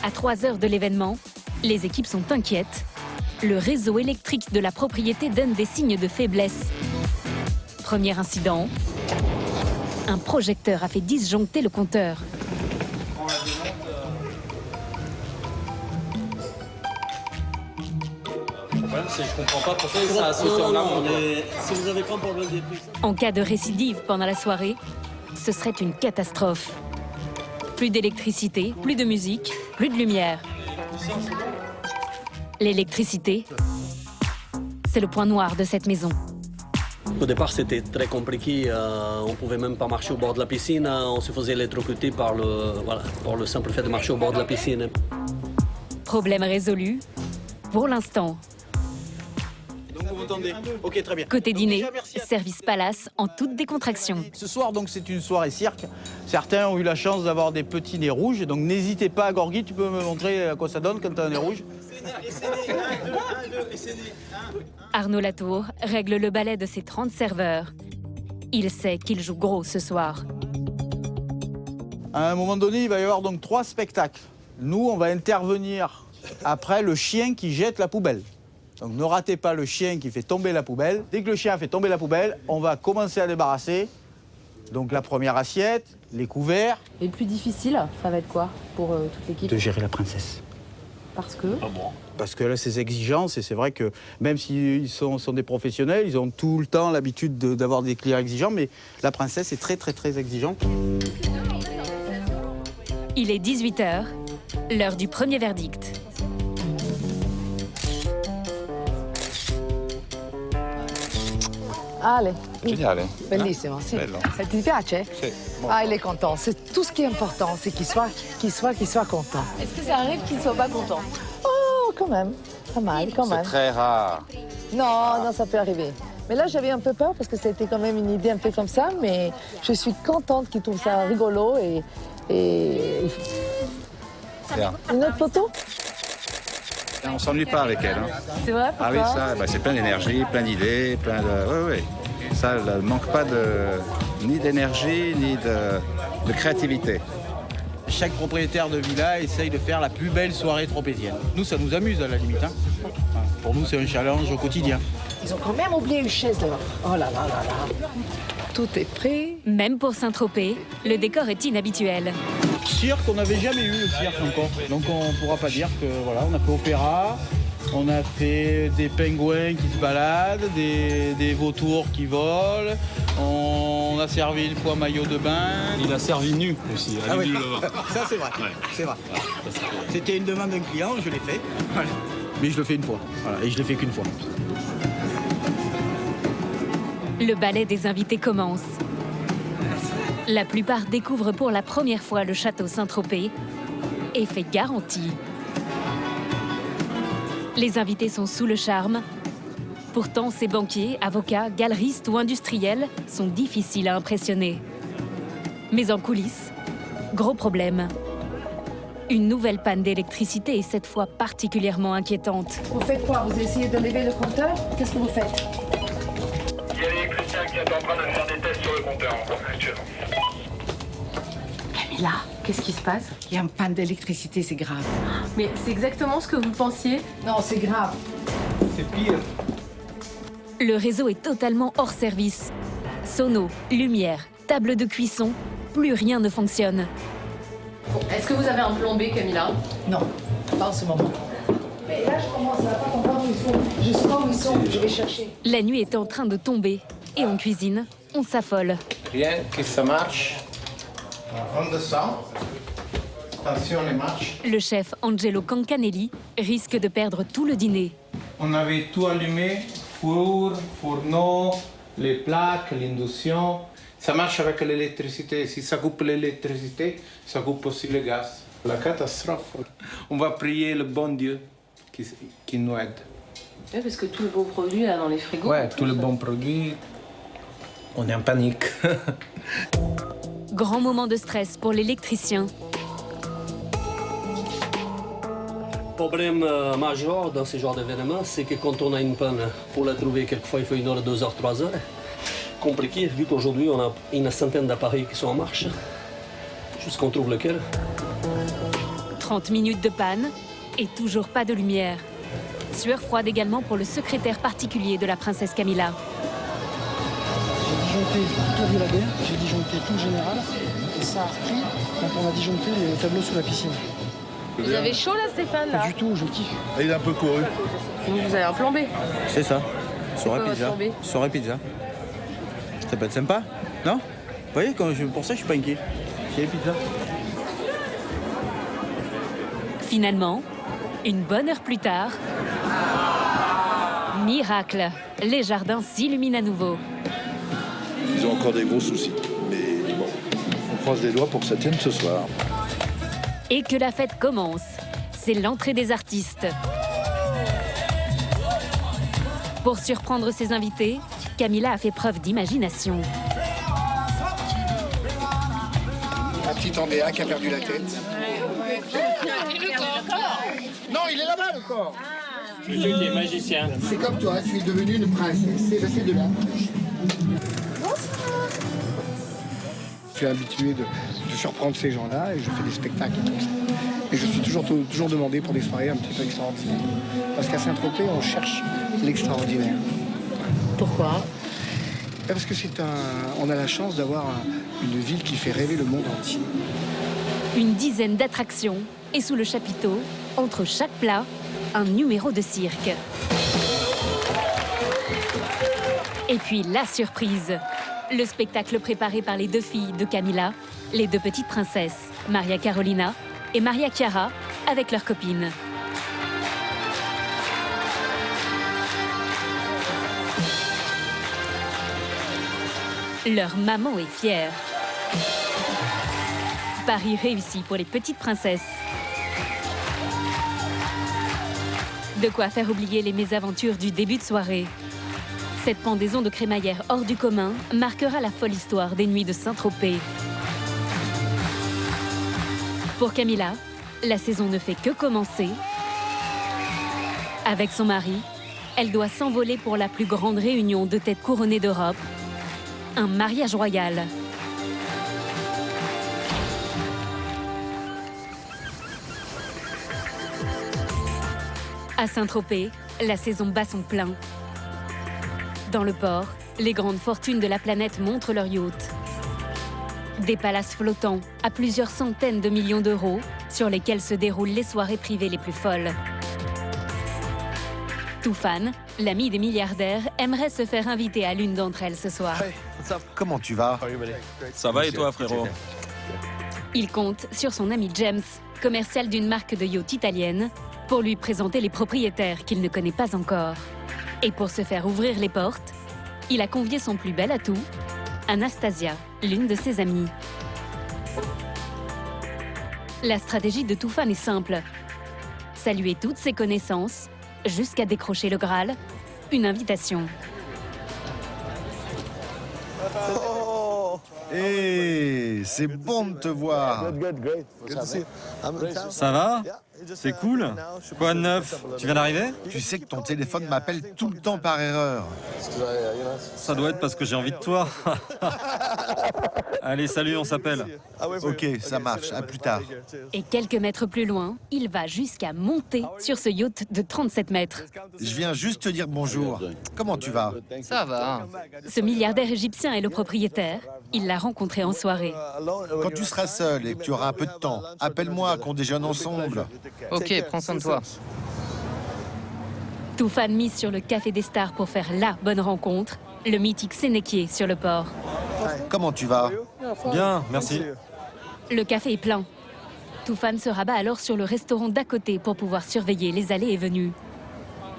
Speaker 1: À 3 heures de l'événement, les équipes sont inquiètes. Le réseau électrique de la propriété donne des signes de faiblesse. Premier incident, un projecteur a fait disjoncter le compteur.
Speaker 6: Le problème, c'est que je comprends pas pourquoi ça a sauté en amont. Si vous avez pas un problème des prix.
Speaker 1: En cas de récidive pendant la soirée, ce serait une catastrophe. Plus d'électricité, plus de musique, plus de lumière. L'électricité, c'est le point noir de cette maison.
Speaker 6: Au départ, c'était très compliqué. On pouvait même pas marcher au bord de la piscine. On se faisait électrocuter par le simple fait de marcher au bord de la piscine.
Speaker 1: Problème résolu pour l'instant.
Speaker 22: Donc vous m'entendez? Ok, très bien.
Speaker 1: Côté dîner,
Speaker 22: Déjà,
Speaker 1: service palace en toute décontraction.
Speaker 22: Ce soir, donc, c'est une soirée cirque. Certains ont eu la chance d'avoir des petits nez rouges. Donc n'hésitez pas, Gorgui, tu peux me montrer à quoi ça donne quand tu as un nez rouge?
Speaker 1: Arnaud Latour règle le balai de ses 30 serveurs. Il sait qu'il joue gros ce soir.
Speaker 22: À un moment donné, il va y avoir donc 3 spectacles. Nous, on va intervenir après le chien qui jette la poubelle. Donc ne ratez pas le chien qui fait tomber la poubelle. Dès que le chien a fait tomber la poubelle, on va commencer à débarrasser. Donc la première assiette, les couverts.
Speaker 18: Et le plus difficile, ça va être quoi pour toute l'équipe?
Speaker 22: De gérer la princesse.
Speaker 18: Parce que
Speaker 22: Parce que là, c'est exigeance et c'est vrai que même s'ils sont des professionnels, ils ont tout le temps l'habitude d'avoir des clients exigeants, mais la princesse est très, très, très exigeante.
Speaker 1: Il est 18h, l'heure du premier verdict.
Speaker 3: Allez.
Speaker 12: Génial, hein?
Speaker 3: Bellissimo, sì.
Speaker 12: Bello.
Speaker 3: Ti piace?
Speaker 12: Sì, molto.
Speaker 3: Ah, il est content. C'est tout ce qui est important, c'est qu'il soit content.
Speaker 18: est-ce que ça arrive qu'il ne soit pas content?
Speaker 3: Oh, quand même. Pas mal, quand
Speaker 12: C'est
Speaker 3: même.
Speaker 12: très rare.
Speaker 3: Non, ça peut arriver. Mais là, j'avais un peu peur parce que c'était quand même une idée un peu comme ça, mais je suis contente qu'il trouve ça rigolo et...
Speaker 12: Bien.
Speaker 3: Une autre photo?
Speaker 12: On s'ennuie pas avec elle. Hein.
Speaker 3: C'est vrai?
Speaker 12: Ah oui, ça, c'est plein d'énergie, plein d'idées, plein de... Oui. Ça ne manque pas ni d'énergie, ni de créativité.
Speaker 22: Chaque propriétaire de villa essaye de faire la plus belle soirée tropézienne. Nous, ça nous amuse à la limite. Hein. Pour nous, c'est un challenge au quotidien.
Speaker 3: Ils ont quand même oublié une chaise dehors. Oh là là là là. Tout est prêt.
Speaker 1: Même pour Saint-Tropez, le décor est inhabituel.
Speaker 22: Cirque, on n'avait jamais eu le cirque encore. Donc on ne pourra pas dire que voilà, on a fait opéra, on a fait des pingouins qui se baladent, des vautours qui volent, on a servi une fois maillot de bain.
Speaker 6: Il a servi nu aussi.
Speaker 22: Ah oui. Ça c'est vrai, c'est vrai. C'était une demande d'un client, je l'ai fait. Voilà. Mais je le fais une fois, voilà, et je l'ai fait qu'une fois.
Speaker 1: Le ballet des invités commence. La plupart découvrent pour la première fois le château Saint-Tropez. Effet garanti. Les invités sont sous le charme. Pourtant, ces banquiers, avocats, galeristes ou industriels sont difficiles à impressionner. Mais en coulisses, gros problème. Une nouvelle panne d'électricité est cette fois particulièrement inquiétante.
Speaker 3: Vous faites quoi? Vous essayez de lever le compteur? Qu'est-ce que vous faites?
Speaker 5: Il y a l'électricien qui est en train de faire des tests sur le compteur actuellement.
Speaker 18: Camilla, qu'est-ce qui se passe?
Speaker 3: Il y a une panne d'électricité, c'est grave.
Speaker 18: Mais c'est exactement ce que vous pensiez?
Speaker 3: Non, c'est grave.
Speaker 22: C'est pire.
Speaker 1: Le réseau est totalement hors service. Sono, lumière, table de cuisson, plus rien ne fonctionne.
Speaker 18: Bon, est-ce que vous avez un plan B, Camilla?
Speaker 3: Non, pas en ce moment. Mais là, je commence à pas comprendre où ils sont. Je sais pas où ils sont, je vais chercher.
Speaker 1: La nuit est en train de tomber. Et en cuisine, on s'affole.
Speaker 5: Rien que ça marche. On descend. Attention, les marches.
Speaker 1: Le chef Angelo Cancanelli risque de perdre tout le dîner.
Speaker 5: On avait tout allumé, four, fourneau, les plaques, l'induction. Ça marche avec l'électricité. Si ça coupe l'électricité, ça coupe aussi le gaz. La catastrophe. On va prier le bon Dieu qui nous aide.
Speaker 18: Oui, parce que tous les bons produits là dans les frigos.
Speaker 5: Ouais, tous les bons produits. On est en panique.
Speaker 1: Grand moment de stress pour l'électricien.
Speaker 6: Le problème majeur dans ce genre d'événement, c'est que quand on a une panne, pour la trouver, quelquefois il faut 1 heure, 2 heures, 3 heures. Compliqué, vu qu'aujourd'hui on a une centaine d'appareils qui sont en marche, jusqu'on trouve lequel.
Speaker 1: 30 minutes de panne et toujours pas de lumière. Sueur froide également pour le secrétaire particulier de la princesse Camilla.
Speaker 7: J'ai disjoncté toute la violadaire, j'ai disjoncté tout le général, et ça a repris quand on a disjoncté le tableau sous la piscine.
Speaker 18: Vous avez chaud là, Stéphane là?
Speaker 7: Pas du tout, je kiffe.
Speaker 2: Il est un peu couru.
Speaker 18: Vous avez un plan B?
Speaker 22: C'est ça. Soirée
Speaker 18: Quoi,
Speaker 22: pizza.
Speaker 18: votre plan B?
Speaker 22: Soirée pizza. Ça peut être sympa, non? Vous voyez, pour ça, je suis pas inquiet. J'ai les pizzas.
Speaker 1: Finalement, une bonne heure plus tard, miracle, les jardins s'illuminent à nouveau.
Speaker 9: Ils ont encore des gros soucis. Mais bon, on croise les doigts pour que ça tienne ce soir.
Speaker 1: Et que la fête commence. C'est l'entrée des artistes. Pour surprendre ses invités, Camilla a fait preuve d'imagination.
Speaker 7: Un petit Andéa qui a perdu la tête. Et le corps? Non, il est là-bas, le corps.
Speaker 23: Monsieur qui est magicien.
Speaker 7: C'est comme toi, tu es devenue une princesse. C'est de là. Je suis habitué de surprendre ces gens-là et je fais des spectacles comme ça. Et je suis toujours demandé pour des soirées un petit peu extraordinaires. Parce qu'à Saint-Tropez, on cherche l'extraordinaire.
Speaker 18: Pourquoi?
Speaker 7: Parce que on a la chance d'avoir une ville qui fait rêver le monde entier.
Speaker 1: Une dizaine d'attractions et sous le chapiteau, entre chaque plat, un numéro de cirque. Et puis la surprise, le spectacle préparé par les 2 filles de Camilla, les 2 petites princesses, Maria Carolina et Maria Chiara, avec leurs copines. Leur maman est fière. Pari réussi pour les petites princesses. De quoi faire oublier les mésaventures du début de soirée. Cette pendaison de crémaillère hors du commun marquera la folle histoire des nuits de Saint-Tropez. Pour Camilla, la saison ne fait que commencer. Avec son mari, elle doit s'envoler pour la plus grande réunion de têtes couronnées d'Europe. Un mariage royal. À Saint-Tropez, la saison bat son plein. Dans le port, les grandes fortunes de la planète montrent leurs yachts. Des palaces flottants à plusieurs centaines de millions d'euros sur lesquels se déroulent les soirées privées les plus folles. Toufan, l'ami des milliardaires, aimerait se faire inviter à l'une d'entre elles ce soir.
Speaker 2: Comment tu vas?
Speaker 10: Ça va et toi, frérot?
Speaker 1: Il compte sur son ami James, commercial d'une marque de yacht italienne, pour lui présenter les propriétaires qu'il ne connaît pas encore. Et pour se faire ouvrir les portes, il a convié son plus bel atout, Anastasia, l'une de ses amies. La stratégie de Toufan est simple. Saluer toutes ses connaissances, jusqu'à décrocher le Graal, une invitation.
Speaker 2: Hé, c'est bon de te voir.
Speaker 14: Ça va? C'est cool. Quoi de neuf? Tu viens d'arriver?
Speaker 2: Tu sais que ton téléphone m'appelle tout le temps par erreur.
Speaker 14: Ça doit être parce que j'ai envie de toi. Allez, salut, on s'appelle.
Speaker 2: Ok, ça marche, à plus tard.
Speaker 1: Et quelques mètres plus loin, il va jusqu'à monter sur ce yacht de 37 mètres.
Speaker 2: Je viens juste te dire bonjour. Comment tu vas?
Speaker 24: Ça va.
Speaker 1: Ce milliardaire égyptien est le propriétaire. Il l'a rencontré en soirée.
Speaker 2: Quand tu seras seul et que tu auras un peu de temps, appelle-moi qu'on déjeune ensemble.
Speaker 24: Ok, prends soin de toi.
Speaker 1: Toufan mise sur le Café des Stars pour faire la bonne rencontre, le mythique Sénéquier sur le port.
Speaker 2: Comment tu vas?
Speaker 14: Bien, merci.
Speaker 1: Le café est plein. Toufan se rabat alors sur le restaurant d'à côté pour pouvoir surveiller les allées et venues.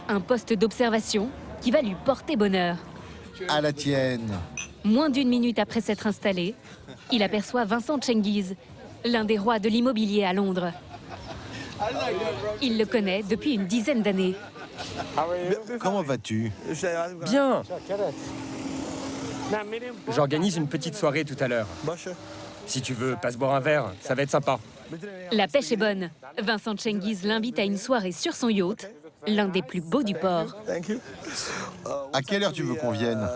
Speaker 1: Un poste d'observation qui va lui porter bonheur.
Speaker 2: À la tienne.
Speaker 1: Moins d'1 minute après s'être installé, il aperçoit Vincent Cengiz, l'un des rois de l'immobilier à Londres. Il le connaît depuis une dizaine d'années.
Speaker 2: Comment vas-tu?
Speaker 13: Bien. J'organise une petite soirée tout à l'heure. Si tu veux, passe boire un verre, ça va être sympa.
Speaker 1: La pêche est bonne. Vincent Cengiz l'invite à une soirée sur son yacht, l'un des plus beaux du port.
Speaker 2: À quelle heure tu veux qu'on vienne?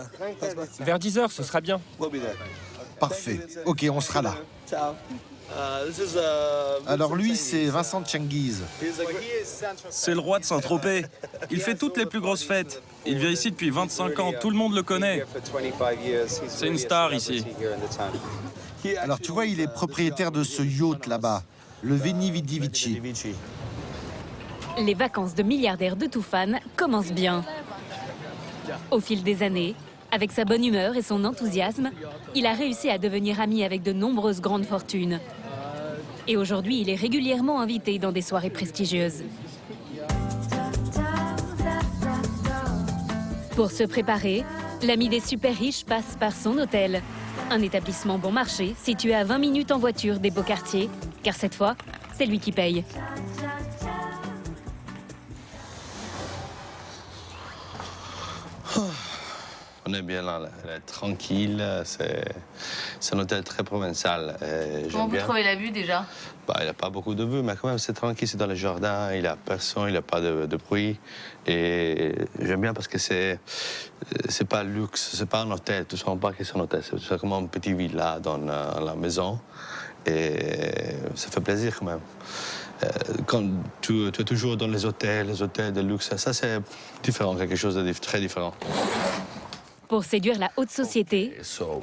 Speaker 13: Vers 10h, ce sera bien.
Speaker 2: Parfait. Ok, on sera là. Alors lui, c'est Vincent Cengiz.
Speaker 10: C'est le roi de Saint-Tropez. Il fait toutes les plus grosses fêtes. Il vient ici depuis 25 ans, tout le monde le connaît. C'est une star ici.
Speaker 2: Alors tu vois, il est propriétaire de ce yacht là-bas, le Veni Vidi Vici.
Speaker 1: Les vacances de milliardaire de Tufan commencent bien. Au fil des années, avec sa bonne humeur et son enthousiasme, il a réussi à devenir ami avec de nombreuses grandes fortunes. Et aujourd'hui, il est régulièrement invité dans des soirées prestigieuses. Pour se préparer, l'ami des super riches passe par son hôtel. Un établissement bon marché situé à 20 minutes en voiture des beaux quartiers, car cette fois, c'est lui qui paye.
Speaker 4: On est bien là, tranquille, c'est un hôtel très provençal.
Speaker 8: Comment vous trouvez la vue déjà?
Speaker 4: Il n'y a pas beaucoup de vues, mais quand même c'est tranquille, c'est dans le jardin, il n'y a personne, il n'y a pas de bruit. Et j'aime bien parce que c'est pas luxe, c'est pas un hôtel, tu ne sens pas que c'est un hôtel, c'est comme un petit villa dans la maison. Et ça fait plaisir quand même. Quand tu es toujours dans les hôtels de luxe, ça c'est différent, quelque chose de très différent.
Speaker 1: Pour séduire la haute société,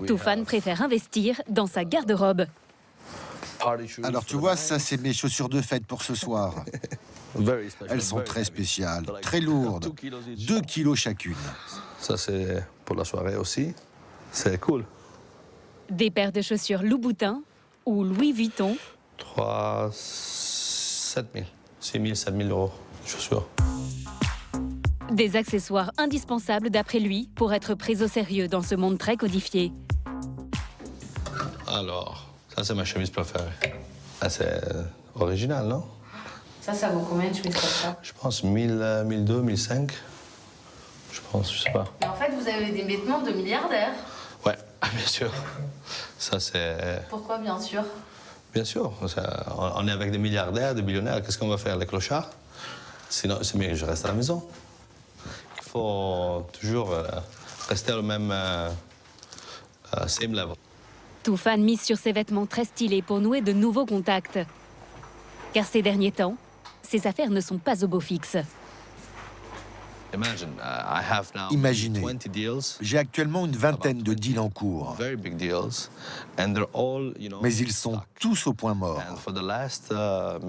Speaker 1: Tufan préfère investir dans sa garde-robe.
Speaker 2: Alors tu vois, ça c'est mes chaussures de fête pour ce soir. Elles sont très spéciales, très lourdes, 2 kilos chacune.
Speaker 4: Ça c'est pour la soirée aussi, c'est cool.
Speaker 1: Des paires de chaussures Louboutin ou Louis Vuitton.
Speaker 4: 7 000, 6 000, 7 000 euros, chaussures.
Speaker 1: Des accessoires indispensables d'après lui pour être pris au sérieux dans ce monde très codifié.
Speaker 4: Alors, ça c'est ma chemise préférée. C'est original, non?
Speaker 8: Ça vaut combien de chemises comme ça?
Speaker 4: Je pense 1000, 1002, 1005. Je pense, je sais pas.
Speaker 8: Mais en fait, vous avez des vêtements de milliardaires.
Speaker 4: Ouais, bien sûr. Ça c'est...
Speaker 8: Pourquoi, bien sûr?
Speaker 4: Bien sûr. On est avec des milliardaires, des millionnaires. Qu'est-ce qu'on va faire, les clochards? Sinon, c'est mieux que je reste à la maison. Il faut toujours rester au même same level.
Speaker 1: Tufan mise sur ses vêtements très stylés pour nouer de nouveaux contacts. Car ces derniers temps, ses affaires ne sont pas au beau fixe.
Speaker 2: Imaginez, j'ai actuellement une vingtaine de deals en cours. Mais ils sont tous au point mort.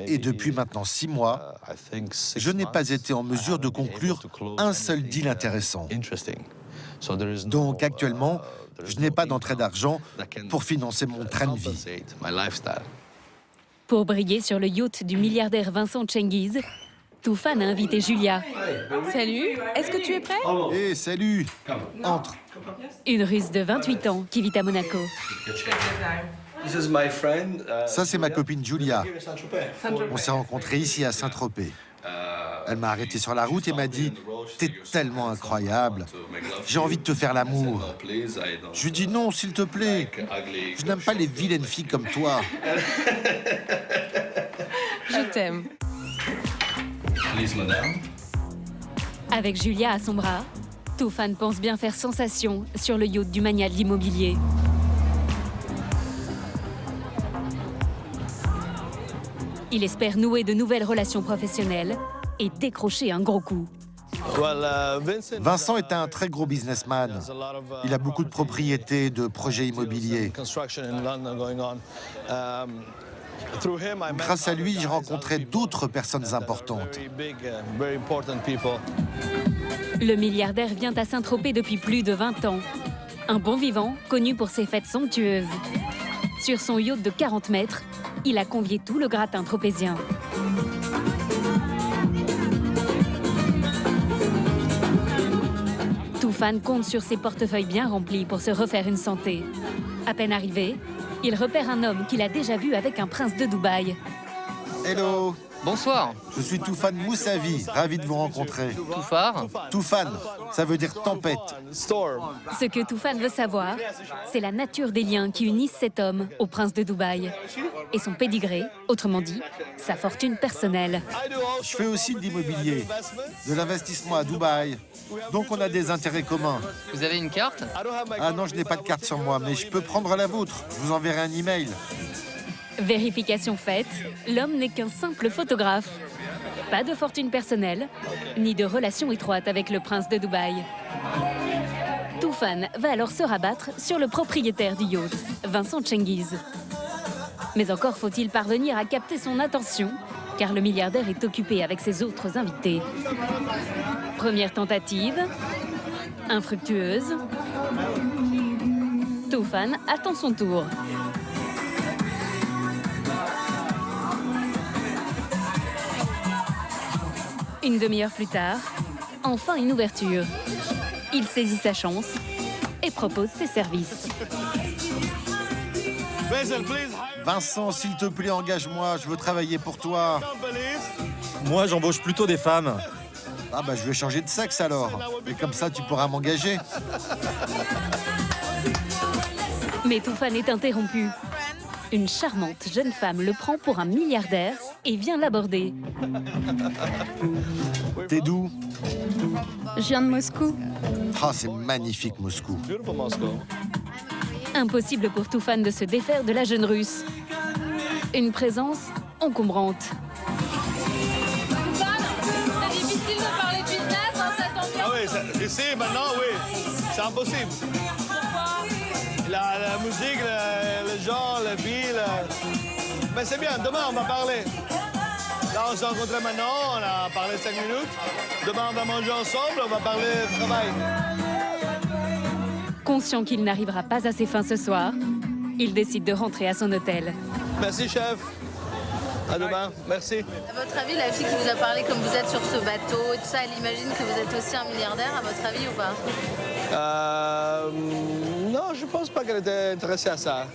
Speaker 2: Et depuis maintenant 6 mois, je n'ai pas été en mesure de conclure un seul deal intéressant. Donc actuellement, je n'ai pas d'entrée d'argent pour financer mon train de vie.
Speaker 1: Pour briller sur le yacht du milliardaire Vincent Cengiz, Tufan a invité Julia.
Speaker 18: Salut, est-ce que tu es prêt?
Speaker 2: Hé, salut! Entre.
Speaker 1: Une Russe de 28 ans qui vit à Monaco.
Speaker 2: Ça, c'est ma copine Julia. On s'est rencontrés ici à Saint-Tropez. Elle m'a arrêté sur la route et m'a dit « T'es tellement incroyable, j'ai envie de te faire l'amour. » Je lui dis « Non, s'il te plaît, je n'aime pas les vilaines filles comme toi. »
Speaker 18: Je t'aime.
Speaker 1: Avec Julia à son bras, Tufan pense bien faire sensation sur le yacht du magnat de l'immobilier. Il espère nouer de nouvelles relations professionnelles et décrocher un gros coup.
Speaker 2: Vincent est un très gros businessman. Il a beaucoup de propriétés, de projets immobiliers. Grâce à lui, j'ai rencontré d'autres personnes importantes.
Speaker 1: Le milliardaire vient à Saint-Tropez depuis plus de 20 ans. Un bon vivant, connu pour ses fêtes somptueuses. Sur son yacht de 40 mètres, il a convié tout le gratin tropézien. Tufan compte sur ses portefeuilles bien remplis pour se refaire une santé. À peine arrivé, il repère un homme qu'il a déjà vu avec un prince de Dubaï.
Speaker 2: Hello.
Speaker 24: Bonsoir.
Speaker 2: Je suis Toufan Moussavi, ravi de vous rencontrer.
Speaker 24: Toufar.
Speaker 2: Toufan, ça veut dire tempête.
Speaker 1: Ce que Toufan veut savoir, c'est la nature des liens qui unissent cet homme au prince de Dubaï. Et son pédigré, autrement dit, sa fortune personnelle.
Speaker 2: Je fais aussi de l'immobilier, de l'investissement à Dubaï. Donc on a des intérêts communs.
Speaker 24: Vous avez une carte?
Speaker 2: Ah non, je n'ai pas de carte sur moi, mais je peux prendre la vôtre. Je vous enverrai un email.
Speaker 1: Vérification faite, l'homme n'est qu'un simple photographe. Pas de fortune personnelle, ni de relation étroite avec le prince de Dubaï. Toufan va alors se rabattre sur le propriétaire du yacht, Vincent Cengiz. Mais encore faut-il parvenir à capter son attention, car le milliardaire est occupé avec ses autres invités. Première tentative, infructueuse. Toufan attend son tour. Une demi-heure plus tard, enfin une ouverture. Il saisit sa chance et propose ses services.
Speaker 2: Vincent, s'il te plaît, engage-moi. Je veux travailler pour toi.
Speaker 14: Moi, j'embauche plutôt des femmes.
Speaker 2: Ah bah, je vais changer de sexe alors. Et comme ça, tu pourras m'engager.
Speaker 1: Mais Toufan est interrompu. Une charmante jeune femme le prend pour un milliardaire et vient l'aborder.
Speaker 2: T'es d'où?
Speaker 1: Je viens de Moscou.
Speaker 2: Ah, c'est magnifique, Moscou.
Speaker 1: Impossible pour Toufan de se défaire de la jeune Russe. Une présence encombrante.
Speaker 8: C'est difficile de parler business, hein, ça tombe bien.
Speaker 15: Ah oui, ici, maintenant, oui, c'est impossible. La musique, les gens, la ville. Mais c'est bien, demain on va parler. Là on s'est rencontrés maintenant, on a parlé 5 minutes. Demain on va manger ensemble, on va parler de travail.
Speaker 1: Conscient qu'il n'arrivera pas à ses fins ce soir, il décide de rentrer à son hôtel.
Speaker 15: Merci chef. À demain, merci.
Speaker 8: À votre avis, la fille qui vous a parlé comme vous êtes sur ce bateau et tout ça, elle imagine que vous êtes aussi un milliardaire, à votre avis ou pas?
Speaker 15: Non, je pense pas qu'elle était intéressée à ça.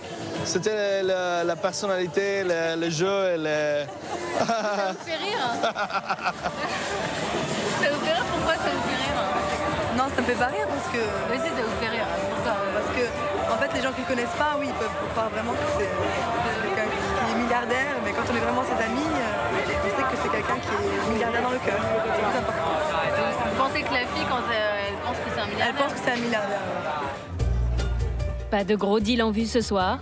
Speaker 15: C'était la personnalité, le jeu et le...
Speaker 8: Ça vous fait rire? Ça vous fait rire? Pourquoi ça vous fait rire?
Speaker 11: Non, ça me fait pas rire parce que...
Speaker 8: Oui, si, ça vous fait rire. Pourquoi?
Speaker 11: Parce que, en fait, les gens qui ne connaissent pas, oui, ils peuvent croire vraiment que c'est quelqu'un qui est milliardaire, mais quand on est vraiment ses amis, on sait que c'est quelqu'un qui est milliardaire dans le cœur. C'est plus important.
Speaker 8: Vous pensez que la fille, quand elle pense que c'est un milliardaire?
Speaker 11: Elle pense que c'est un milliardaire.
Speaker 1: Pas de gros deal en vue ce soir.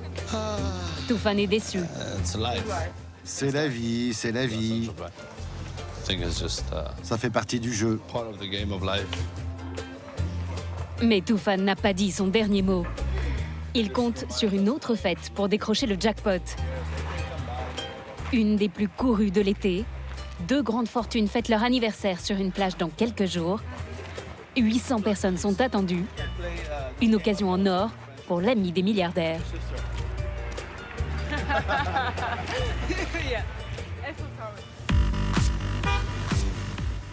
Speaker 1: Toufan est déçu.
Speaker 2: C'est la vie, c'est la vie. Ça fait partie du jeu.
Speaker 1: Mais Toufan n'a pas dit son dernier mot. Il compte sur une autre fête pour décrocher le jackpot. Une des plus courues de l'été. 2 grandes fortunes fêtent leur anniversaire sur une plage dans quelques jours. 800 personnes sont attendues. Une occasion en or pour l'ami des milliardaires.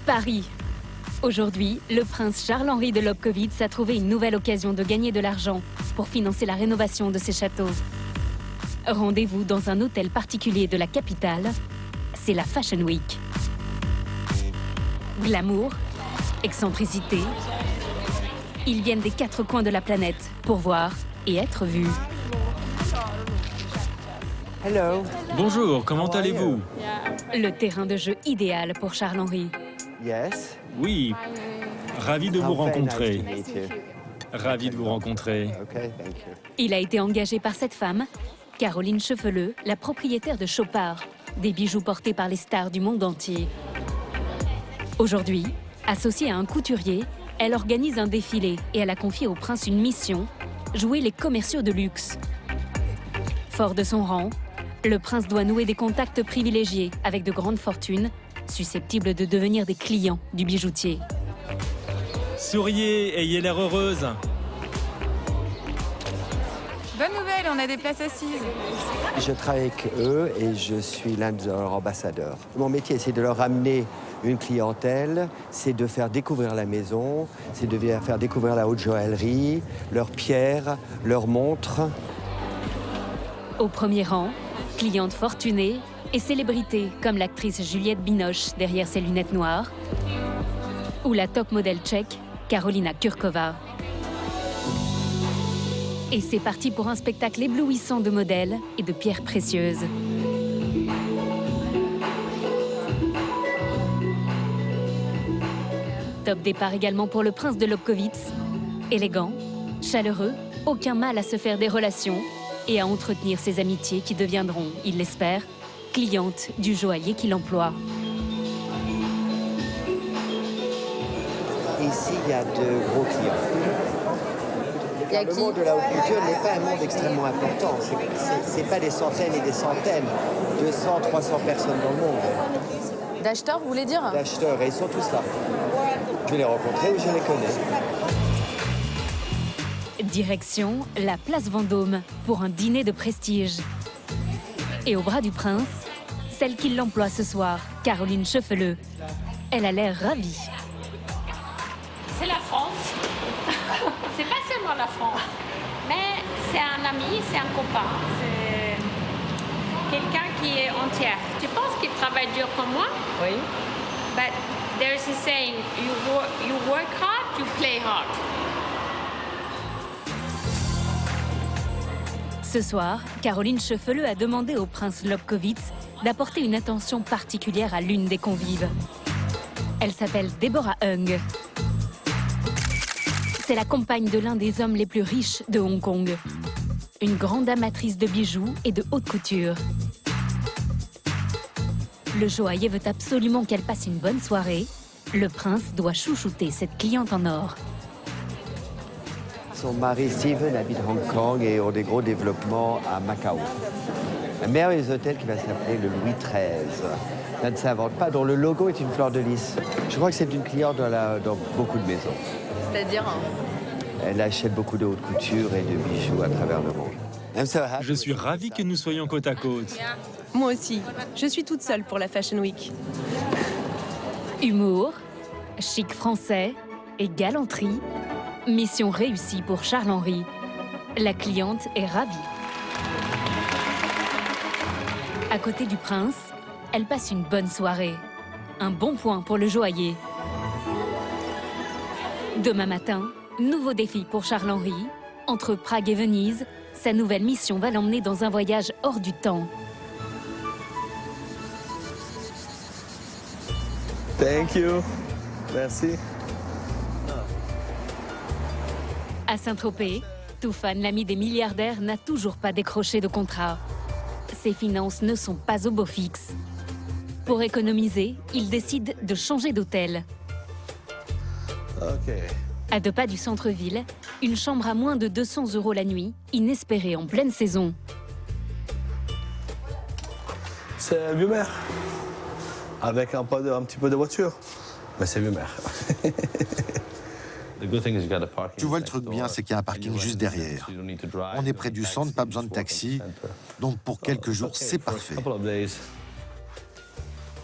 Speaker 1: Paris. Aujourd'hui, le prince Charles-Henri de Lobkowitz a trouvé une nouvelle occasion de gagner de l'argent pour financer la rénovation de ses châteaux. Rendez-vous dans un hôtel particulier de la capitale. C'est la Fashion Week. Glamour, excentricité. Ils viennent des 4 coins de la planète pour voir et être vus.
Speaker 16: Hello.
Speaker 10: Bonjour, comment allez-vous?
Speaker 1: Le terrain de jeu idéal pour Charles-Henri.
Speaker 16: Yes.
Speaker 10: Oui, ravi de vous rencontrer.
Speaker 16: Very nice to meet you.
Speaker 10: Ravi de vous rencontrer.
Speaker 16: Okay, thank you.
Speaker 1: Il a été engagé par cette femme, Caroline Cheffeleux, la propriétaire de Chopard, des bijoux portés par les stars du monde entier. Aujourd'hui, associée à un couturier, elle organise un défilé et elle a confié au prince une mission, jouer les commerciaux de luxe. Fort de son rang, le prince doit nouer des contacts privilégiés avec de grandes fortunes, susceptibles de devenir des clients du bijoutier.
Speaker 10: Souriez, ayez l'air heureuse.
Speaker 18: Bonne nouvelle, on a des places assises.
Speaker 16: Je travaille avec eux et je suis l'un de leurs ambassadeurs. Mon métier, c'est de leur amener une clientèle, c'est de faire découvrir la maison, c'est de faire découvrir la haute joaillerie, leurs pierres, leurs montres.
Speaker 1: Au premier rang, cliente fortunée, Et célébrités comme l'actrice Juliette Binoche derrière ses lunettes noires ou la top modèle tchèque Karolina Kurková. Et c'est parti pour un spectacle éblouissant de modèles et de pierres précieuses. Top départ également pour le prince de Lobkowitz. Élégant, chaleureux, aucun mal à se faire des relations et à entretenir ses amitiés qui deviendront, il l'espère, clientes du joaillier qui l'emploie.
Speaker 16: Ici, il y a de gros clients. Car le monde de la haute couture n'est pas un monde extrêmement important. C'est pas des centaines et des centaines, 200, 300 personnes dans le monde.
Speaker 8: D'acheteurs, vous voulez dire?
Speaker 16: D'acheteurs, et ils sont tous là. Je vais les rencontrer ou je les connais.
Speaker 1: Direction la place Vendôme pour un dîner de prestige. Et au bras du prince, celle qui l'emploie ce soir, Caroline Cheffeleux. Elle a l'air ravie.
Speaker 17: C'est la France. C'est pas seulement la France, mais c'est un ami, c'est un copain, c'est quelqu'un qui est entier. Je pense qu'il travaille dur comme moi.
Speaker 8: Oui.
Speaker 17: But there's a saying, you work hard, you play hard.
Speaker 1: Ce soir, Caroline Cheffeleux a demandé au prince Lobkowitz d'apporter une attention particulière à l'une des convives. Elle s'appelle Deborah Hung. C'est la compagne de l'un des hommes les plus riches de Hong Kong. Une grande amatrice de bijoux et de haute couture. Le joaillier veut absolument qu'elle passe une bonne soirée. Le prince doit chouchouter cette cliente en or.
Speaker 16: Son mari Steven habite Hong Kong et ont des gros développements à Macao. Un merveilleux hôtel qui va s'appeler le Louis XIII. Ça ne s'invente pas, dont le logo est une fleur de lys. Je crois que c'est une cliente dans beaucoup de maisons.
Speaker 8: C'est-à-dire?
Speaker 16: Elle achète beaucoup de haute couture et de bijoux à travers le monde.
Speaker 19: Je suis ravi que nous soyons côte à côte.
Speaker 11: Moi aussi. Je suis toute seule pour la Fashion Week.
Speaker 1: Humour, chic français et galanterie. Mission réussie pour Charles-Henri. La cliente est ravie. À côté du prince, elle passe une bonne soirée. Un bon point pour le joaillier. Demain matin, nouveau défi pour Charles-Henri. Entre Prague et Venise, sa nouvelle mission va l'emmener dans un voyage hors du temps.
Speaker 15: Thank you. Merci.
Speaker 1: À Saint-Tropez, Tufan, l'ami des milliardaires, n'a toujours pas décroché de contrat. Ses finances ne sont pas au beau fixe. Pour économiser, il décide de changer d'hôtel.
Speaker 15: OK.
Speaker 1: À 2 pas du centre-ville, une chambre à moins de 200 € la nuit, inespérée en pleine saison.
Speaker 15: C'est Vieux-Mer. Avec un petit peu de voiture. Mais c'est Vieux-Mer.
Speaker 2: Tu vois, le truc bien, c'est qu'il y a un parking juste derrière. On est près du centre, pas besoin de taxi. Donc pour quelques jours, c'est parfait.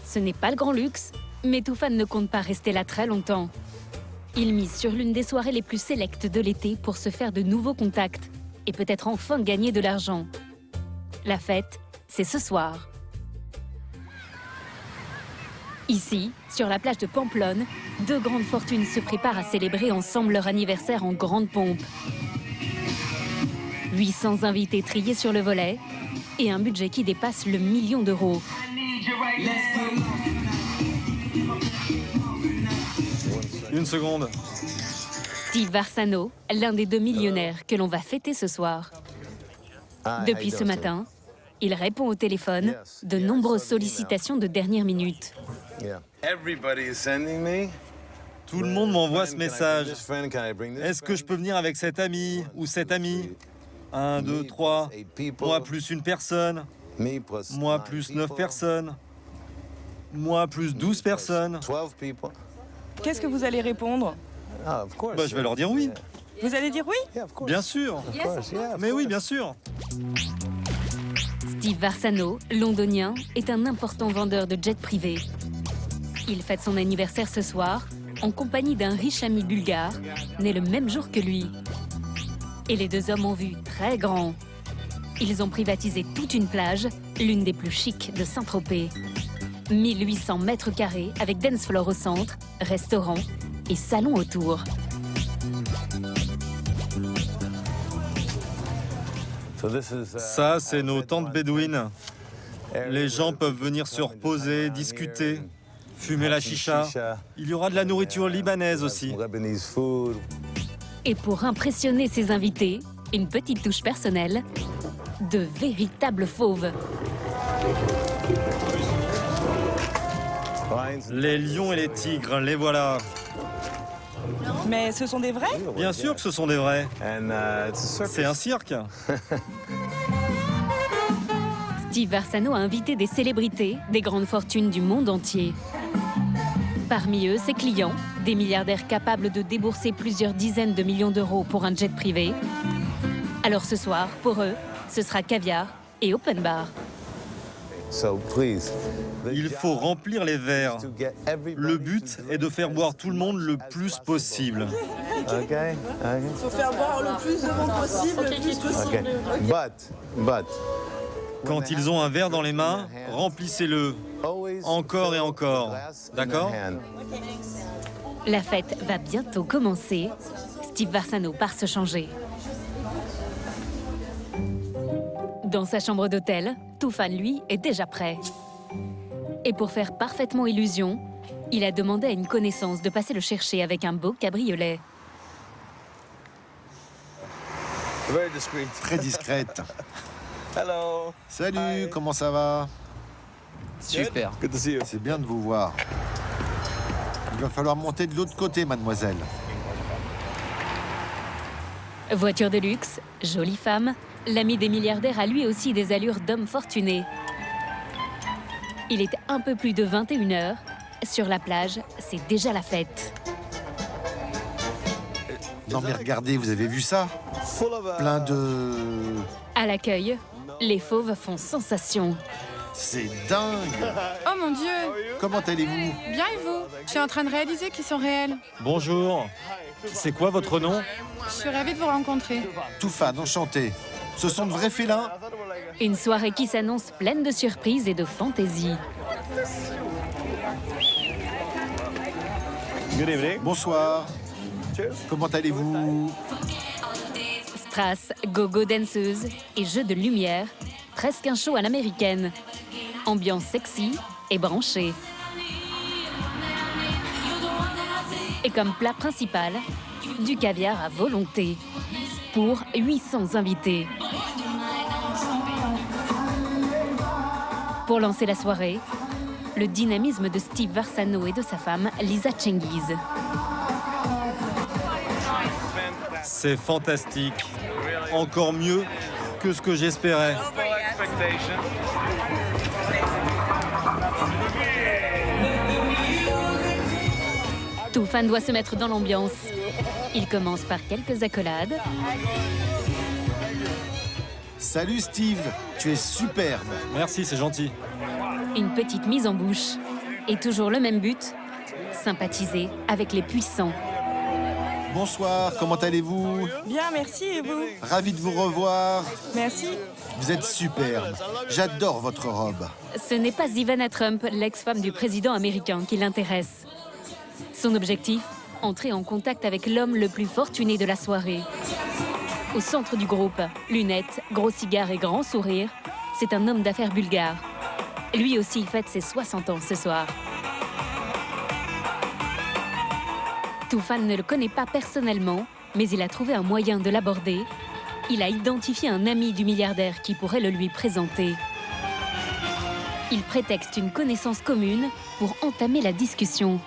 Speaker 1: Ce n'est pas le grand luxe, mais Tufan ne compte pas rester là très longtemps. Il mise sur l'une des soirées les plus sélectes de l'été pour se faire de nouveaux contacts et peut-être enfin gagner de l'argent. La fête, c'est ce soir. Ici, sur la plage de Pamplonne, 2 grandes fortunes se préparent à célébrer ensemble leur anniversaire en grande pompe. 800 invités triés sur le volet et un budget qui dépasse le 1 million d'euros.
Speaker 14: Une seconde.
Speaker 1: Steve Varsano, l'un des 2 millionnaires que l'on va fêter ce soir. Depuis ce matin, il répond au téléphone, de nombreuses sollicitations de dernière minute.
Speaker 14: Tout le monde m'envoie ce message. Est-ce que je peux venir avec cet ami ou cet ami? 1, 2, 3. Moi plus une personne. Moi plus 9 personnes. Moi plus 12 personnes.
Speaker 11: Qu'est-ce que vous allez répondre?
Speaker 14: Je vais leur dire oui.
Speaker 11: Vous allez dire oui?
Speaker 14: Bien sûr. Mais oui, bien sûr.
Speaker 1: Steve Varsano, londonien, est un important vendeur de jets privés. Il fête son anniversaire ce soir en compagnie d'un riche ami bulgare, né le même jour que lui. Et les 2 hommes ont vu très grand. Ils ont privatisé toute une plage l'une des plus chics de Saint-Tropez. 1800 mètres carrés avec dance floor au centre, restaurant et salon autour.
Speaker 14: Ça, c'est nos tentes bédouines. Les gens peuvent venir se reposer, discuter, fumer la chicha. Il y aura de la nourriture libanaise aussi.
Speaker 1: Et pour impressionner ses invités, une petite touche personnelle, de véritables fauves.
Speaker 14: Les lions et les tigres, les voilà.
Speaker 11: Mais ce sont des vrais?
Speaker 14: Bien sûr que ce sont des vrais. C'est un cirque.
Speaker 1: Steve Varsano a invité des célébrités, des grandes fortunes du monde entier. Parmi eux, ses clients, des milliardaires capables de débourser plusieurs dizaines de millions d'euros pour un jet privé. Alors ce soir, pour eux, ce sera caviar et open bar.
Speaker 14: Il faut remplir les verres. Le but est de faire boire tout le monde le plus possible.
Speaker 11: Il faut faire boire le plus de monde possible, le plus possible.
Speaker 14: Quand ils ont un verre dans les mains, remplissez-le. Encore et encore. D'accord?
Speaker 1: La fête va bientôt commencer. Steve Varsano part se changer. Dans sa chambre d'hôtel, Tufan, lui, est déjà prêt. Et pour faire parfaitement illusion, il a demandé à une connaissance de passer le chercher avec un beau cabriolet.
Speaker 2: Très discrète.
Speaker 15: Hello.
Speaker 2: Salut, comment ça va?
Speaker 24: Super.
Speaker 15: Good to see you.
Speaker 2: C'est bien de vous voir. Il va falloir monter de l'autre côté, mademoiselle.
Speaker 1: Voiture de luxe, jolie femme, l'ami des milliardaires a lui aussi des allures d'homme fortuné. Il est un peu plus de 21h. Sur la plage, c'est déjà la fête.
Speaker 2: Non mais regardez, vous avez vu ça? Plein de...
Speaker 1: À l'accueil, les fauves font sensation.
Speaker 2: C'est dingue!
Speaker 18: Oh mon Dieu!
Speaker 2: Comment allez-vous?
Speaker 18: Bien et vous? Je suis en train de réaliser qu'ils sont réels.
Speaker 14: Bonjour. C'est quoi votre nom?
Speaker 18: Je suis ravie de vous rencontrer.
Speaker 2: Tufan, enchanté. Ce sont de vrais félins?
Speaker 1: Une soirée qui s'annonce pleine de surprises et de fantaisie.
Speaker 2: Bonsoir. Comment allez-vous?
Speaker 1: Strass, go-go danseuse et jeux de lumière, presque un show à l'américaine. Ambiance sexy et branchée. Et comme plat principal, du caviar à volonté. Pour 800 invités. Pour lancer la soirée, le dynamisme de Steve Varsano et de sa femme, Lisa Cengiz.
Speaker 14: C'est fantastique. Encore mieux que ce que j'espérais.
Speaker 1: Tufan doit se mettre dans l'ambiance. Il commence par quelques accolades.
Speaker 2: Salut Steve, tu es superbe.
Speaker 14: Merci, c'est gentil.
Speaker 1: Une petite mise en bouche. Et toujours le même but, sympathiser avec les puissants.
Speaker 2: Bonsoir, comment allez-vous?
Speaker 11: Bien, merci, et vous?
Speaker 2: Ravi de vous revoir.
Speaker 11: Merci.
Speaker 2: Vous êtes superbe. J'adore votre robe.
Speaker 1: Ce n'est pas Ivana Trump, l'ex-femme du président américain, qui l'intéresse. Son objectif, entrer en contact avec l'homme le plus fortuné de la soirée. Au centre du groupe, lunettes, gros cigares et grand sourire, c'est un homme d'affaires bulgare. Lui aussi fête ses 60 ans ce soir. Tufan ne le connaît pas personnellement, mais il a trouvé un moyen de l'aborder. Il a identifié un ami du milliardaire qui pourrait le lui présenter. Il prétexte une connaissance commune pour entamer la discussion.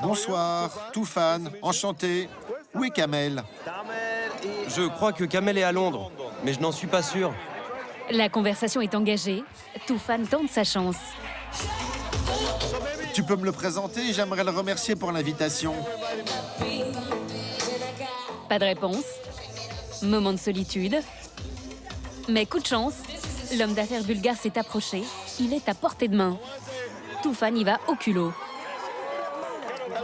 Speaker 2: Bonsoir, Tufan, enchanté. Où est Kamel?
Speaker 3: Je crois que Kamel est à Londres, mais je n'en suis pas sûr.
Speaker 1: La conversation est engagée. Tufan tente sa chance.
Speaker 2: Tu peux me le présenter? J'aimerais le remercier pour l'invitation.
Speaker 1: Pas de réponse. Moment de solitude. Mais coup de chance, l'homme d'affaires bulgare s'est approché. Il est à portée de main. Tufan y va au culot.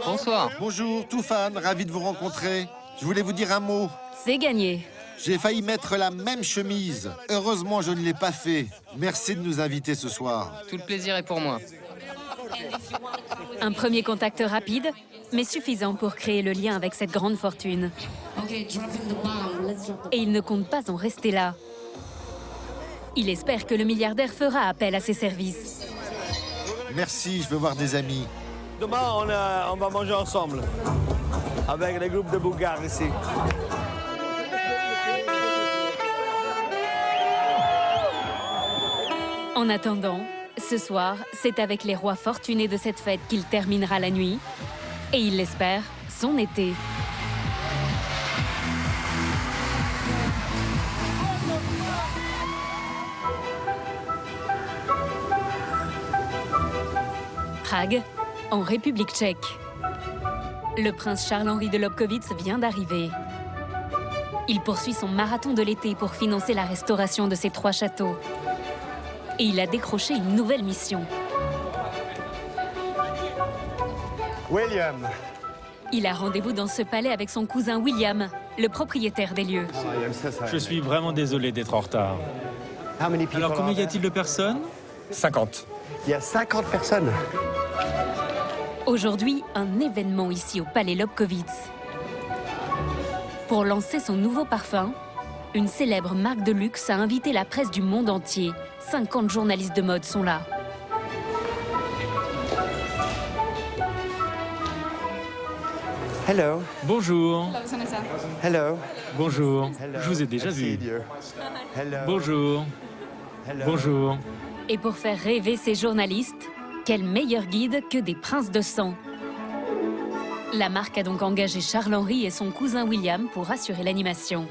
Speaker 24: Bonsoir.
Speaker 2: Bonjour, Tufan, ravi de vous rencontrer. Je voulais vous dire un mot.
Speaker 1: C'est gagné.
Speaker 2: J'ai failli mettre la même chemise. Heureusement, je ne l'ai pas fait. Merci de nous inviter ce soir.
Speaker 24: Tout le plaisir est pour moi.
Speaker 1: Un premier contact rapide, mais suffisant pour créer le lien avec cette grande fortune. Et il ne compte pas en rester là. Il espère que le milliardaire fera appel à ses services.
Speaker 2: Merci, je veux voir des amis.
Speaker 15: Demain, on va manger ensemble. Avec les groupes de Bulgares ici.
Speaker 1: En attendant, ce soir, c'est avec les rois fortunés de cette fête qu'il terminera la nuit. Et il l'espère, son été. Prague, en République tchèque. Le prince Charles-Henri de Lobkowicz vient d'arriver. Il poursuit son marathon de l'été pour financer la restauration de ses 3 châteaux. Et il a décroché une nouvelle mission.
Speaker 22: William.
Speaker 1: Il a rendez-vous dans ce palais avec son cousin William, le propriétaire des lieux.
Speaker 19: Je suis vraiment désolé d'être en retard. Alors combien y a-t-il de personnes?
Speaker 13: 50.
Speaker 16: Il y a 50 personnes.
Speaker 1: Aujourd'hui, un événement ici au palais Lobkowicz. Pour lancer son nouveau parfum, une célèbre marque de luxe a invité la presse du monde entier. 50 journalistes de mode sont là.
Speaker 16: Hello.
Speaker 19: Bonjour.
Speaker 16: Hello.
Speaker 19: Bonjour. Je vous ai déjà vu. Bonjour. Bonjour.
Speaker 1: Et pour faire rêver ces journalistes, quel meilleur guide que des princes de sang. La marque a donc engagé Charles-Henri et son cousin William pour assurer l'animation.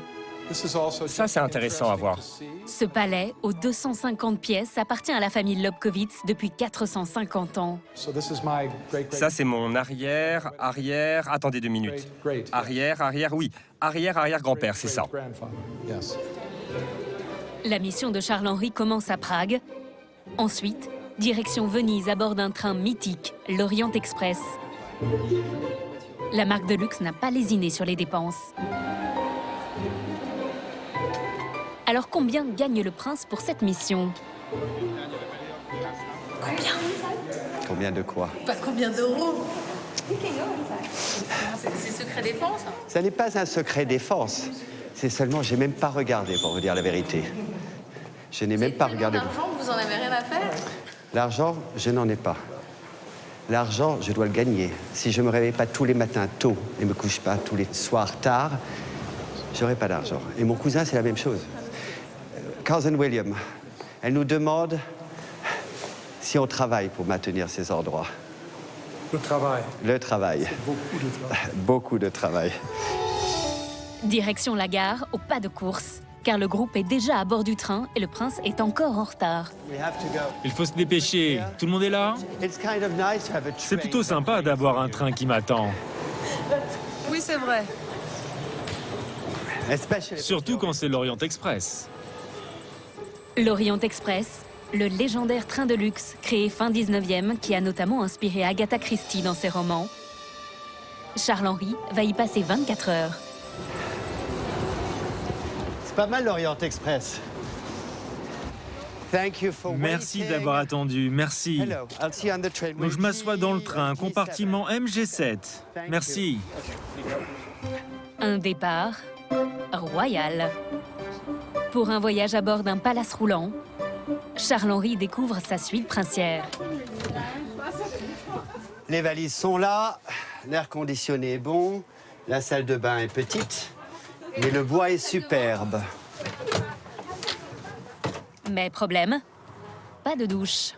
Speaker 13: Ça, c'est intéressant à voir.
Speaker 1: Ce palais, aux 250 pièces, appartient à la famille Lobkowicz depuis 450 ans.
Speaker 13: Ça, c'est mon arrière... Attendez 2 minutes. Arrière-arrière-grand-père, c'est ça.
Speaker 1: La mission de Charles-Henri commence à Prague. Ensuite, direction Venise à bord d'un train mythique, l'Orient Express. La marque de luxe n'a pas lésiné sur les dépenses. Alors combien gagne le prince pour cette mission?
Speaker 8: Combien?
Speaker 16: Combien de quoi?
Speaker 8: Pas combien d'euros? C'est secret défense?
Speaker 16: Ça n'est pas un secret défense. C'est seulement, j'ai même pas regardé, pour vous dire la vérité. Je n'ai même pas regardé.
Speaker 8: L'argent, vous en avez rien à faire?
Speaker 16: L'argent, je n'en ai pas. L'argent, je dois le gagner. Si je me réveille pas tous les matins tôt et me couche pas tous les soirs tard, j'aurai pas d'argent. Et mon cousin, c'est la même chose. Cousin William, elle nous demande si on travaille pour maintenir ces endroits.
Speaker 5: Le travail.
Speaker 16: Le travail.
Speaker 5: Beaucoup de travail.
Speaker 16: Beaucoup de travail.
Speaker 1: Direction la gare, au pas de course, car le groupe est déjà à bord du train et le prince est encore en retard.
Speaker 19: Il faut se dépêcher. Tout le monde est là? C'est plutôt sympa d'avoir un train qui m'attend.
Speaker 11: Oui, c'est vrai.
Speaker 19: Surtout quand c'est l'Orient Express.
Speaker 1: L'Orient Express, le légendaire train de luxe créé fin 19e qui a notamment inspiré Agatha Christie dans ses romans. Charles-Henri va y passer 24 heures.
Speaker 16: C'est pas mal l'Orient Express.
Speaker 19: Merci d'avoir attendu, merci. Donc je m'assois dans le train, compartiment MG7. Merci.
Speaker 1: Un départ royal. Pour un voyage à bord d'un palace roulant, Charles-Henri découvre sa suite princière.
Speaker 16: Les valises sont là, l'air conditionné est bon, la salle de bain est petite, mais le bois est superbe.
Speaker 1: Mais problème, pas de douche.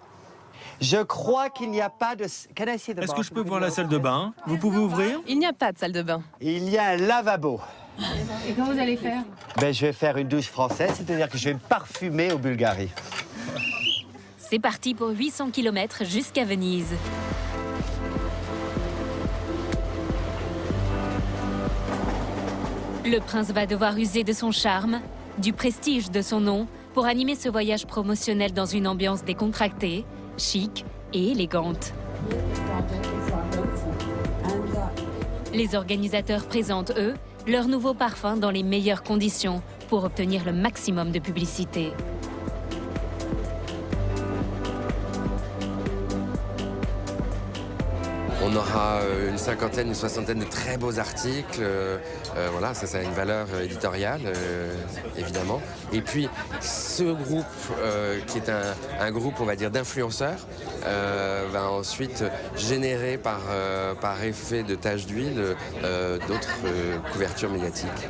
Speaker 16: Je crois qu'il n'y a pas de...
Speaker 19: Est-ce que je peux voir la salle de bain? Vous pouvez ouvrir?
Speaker 11: Il n'y a pas de salle de bain.
Speaker 16: Il y a un lavabo.
Speaker 18: Et quand vous allez faire?
Speaker 16: Je vais faire une douche française, c'est-à-dire que je vais me parfumer au Bulgarie.
Speaker 1: C'est parti pour 800 km jusqu'à Venise. Le prince va devoir user de son charme, du prestige de son nom, pour animer ce voyage promotionnel dans une ambiance décontractée, chic et élégante. Les organisateurs présentent, eux, leur nouveau parfum dans les meilleures conditions pour obtenir le maximum de publicité.
Speaker 6: On aura une cinquantaine, une soixantaine de très beaux articles. Voilà, ça a une valeur éditoriale, évidemment. Et puis, ce groupe, qui est un groupe, on va dire, d'influenceurs, va ensuite générer par effet de taches d'huile d'autres couvertures médiatiques.